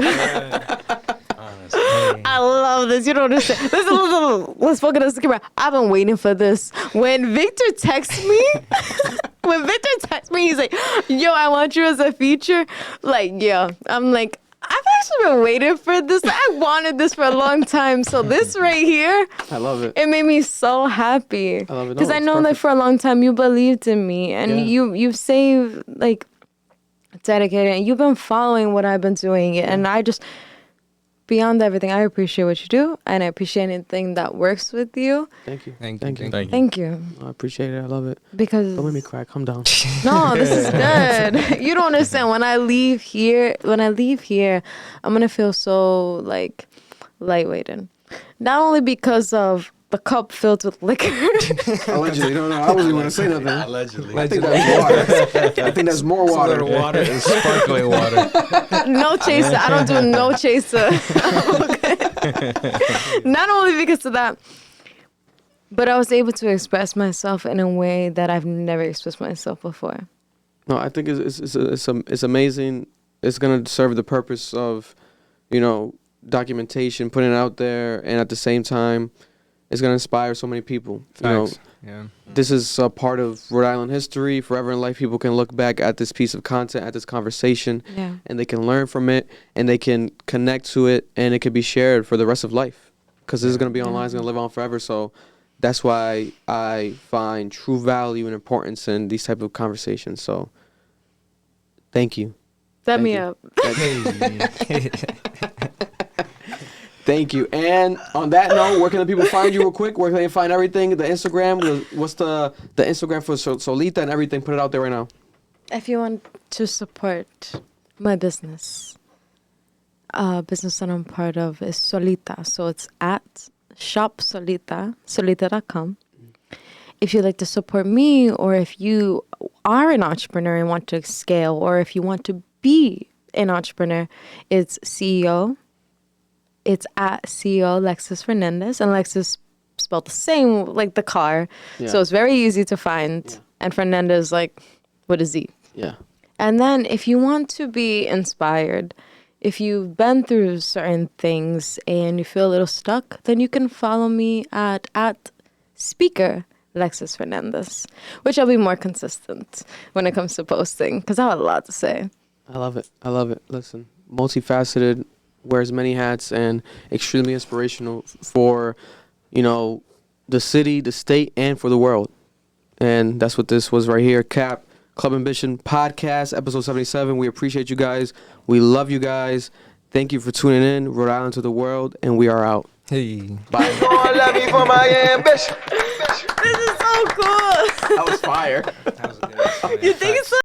Honestly. I I love this. You don't understand. Listen. Let's focus on the camera. I've been waiting for this. When Victor texts me, he's like, yo, I want you as a feature. Like, yeah. I'm like, I've actually been waiting for this. I wanted this for a long time. So this right here, I love it. It made me so happy. I love it. Because I know that for a long time you believed in me and you've saved, like, dedicated, and you've been following what I've been doing. And I just, beyond everything, I appreciate what you do, and I appreciate anything that works with you. Thank you. Thank you. I appreciate it. I love it. Because don't make me cry. Calm down. No, this is good. You don't understand. When I leave here, I'm gonna feel so like lightweighted. Not only because of the cup filled with liquor. Allegedly, no, I wasn't going to say nothing. Allegedly. I think that's water. I think that's more water. It's sparkling water. No chaser. I don't do no chaser. Not only because of that, but I was able to express myself in a way that I've never expressed myself before. No, I think it's amazing. It's going to serve the purpose of, documentation, putting it out there, and at the same time, it's going to inspire so many people. Facts. This is a part of Rhode Island history. Forever in life, people can look back at this piece of content, at this conversation, and they can learn from it, and they can connect to it, and it can be shared for the rest of life. Because this is going to be online, it's going to live on forever. So that's why I find true value and importance in these type of conversations. So thank you. Set me up. Thank you. And on that note, where can the people find you real quick? Where can they find everything? The Instagram? What's the Instagram for SOULITA and everything? Put it out there right now. If you want to support my business that I'm part of is SOULITA. So it's at shop SOULITA, soulita.com. If you'd like to support me, or if you are an entrepreneur and want to scale, or if you want to be an entrepreneur, it's CEO. It's at CEO Lexus Fernandez, and Lexus spelled the same like the car. Yeah. So it's very easy to find. Yeah. And Fernandez, like, with a Z. Yeah. And then if you want to be inspired, if you've been through certain things and you feel a little stuck, then you can follow me at speaker Lexus Fernandez, which I'll be more consistent when it comes to posting, because I have a lot to say. I love it. Listen, multifaceted, wears many hats, and extremely inspirational for, the city, the state, and for the world. And that's what this was right here. Cap, Club Ambition Podcast, episode 77. We appreciate you guys. We love you guys. Thank you for tuning in. Rhode Island to the world, and we are out. Hey. Bye. This is so cool. That was fire. That was good. You think so?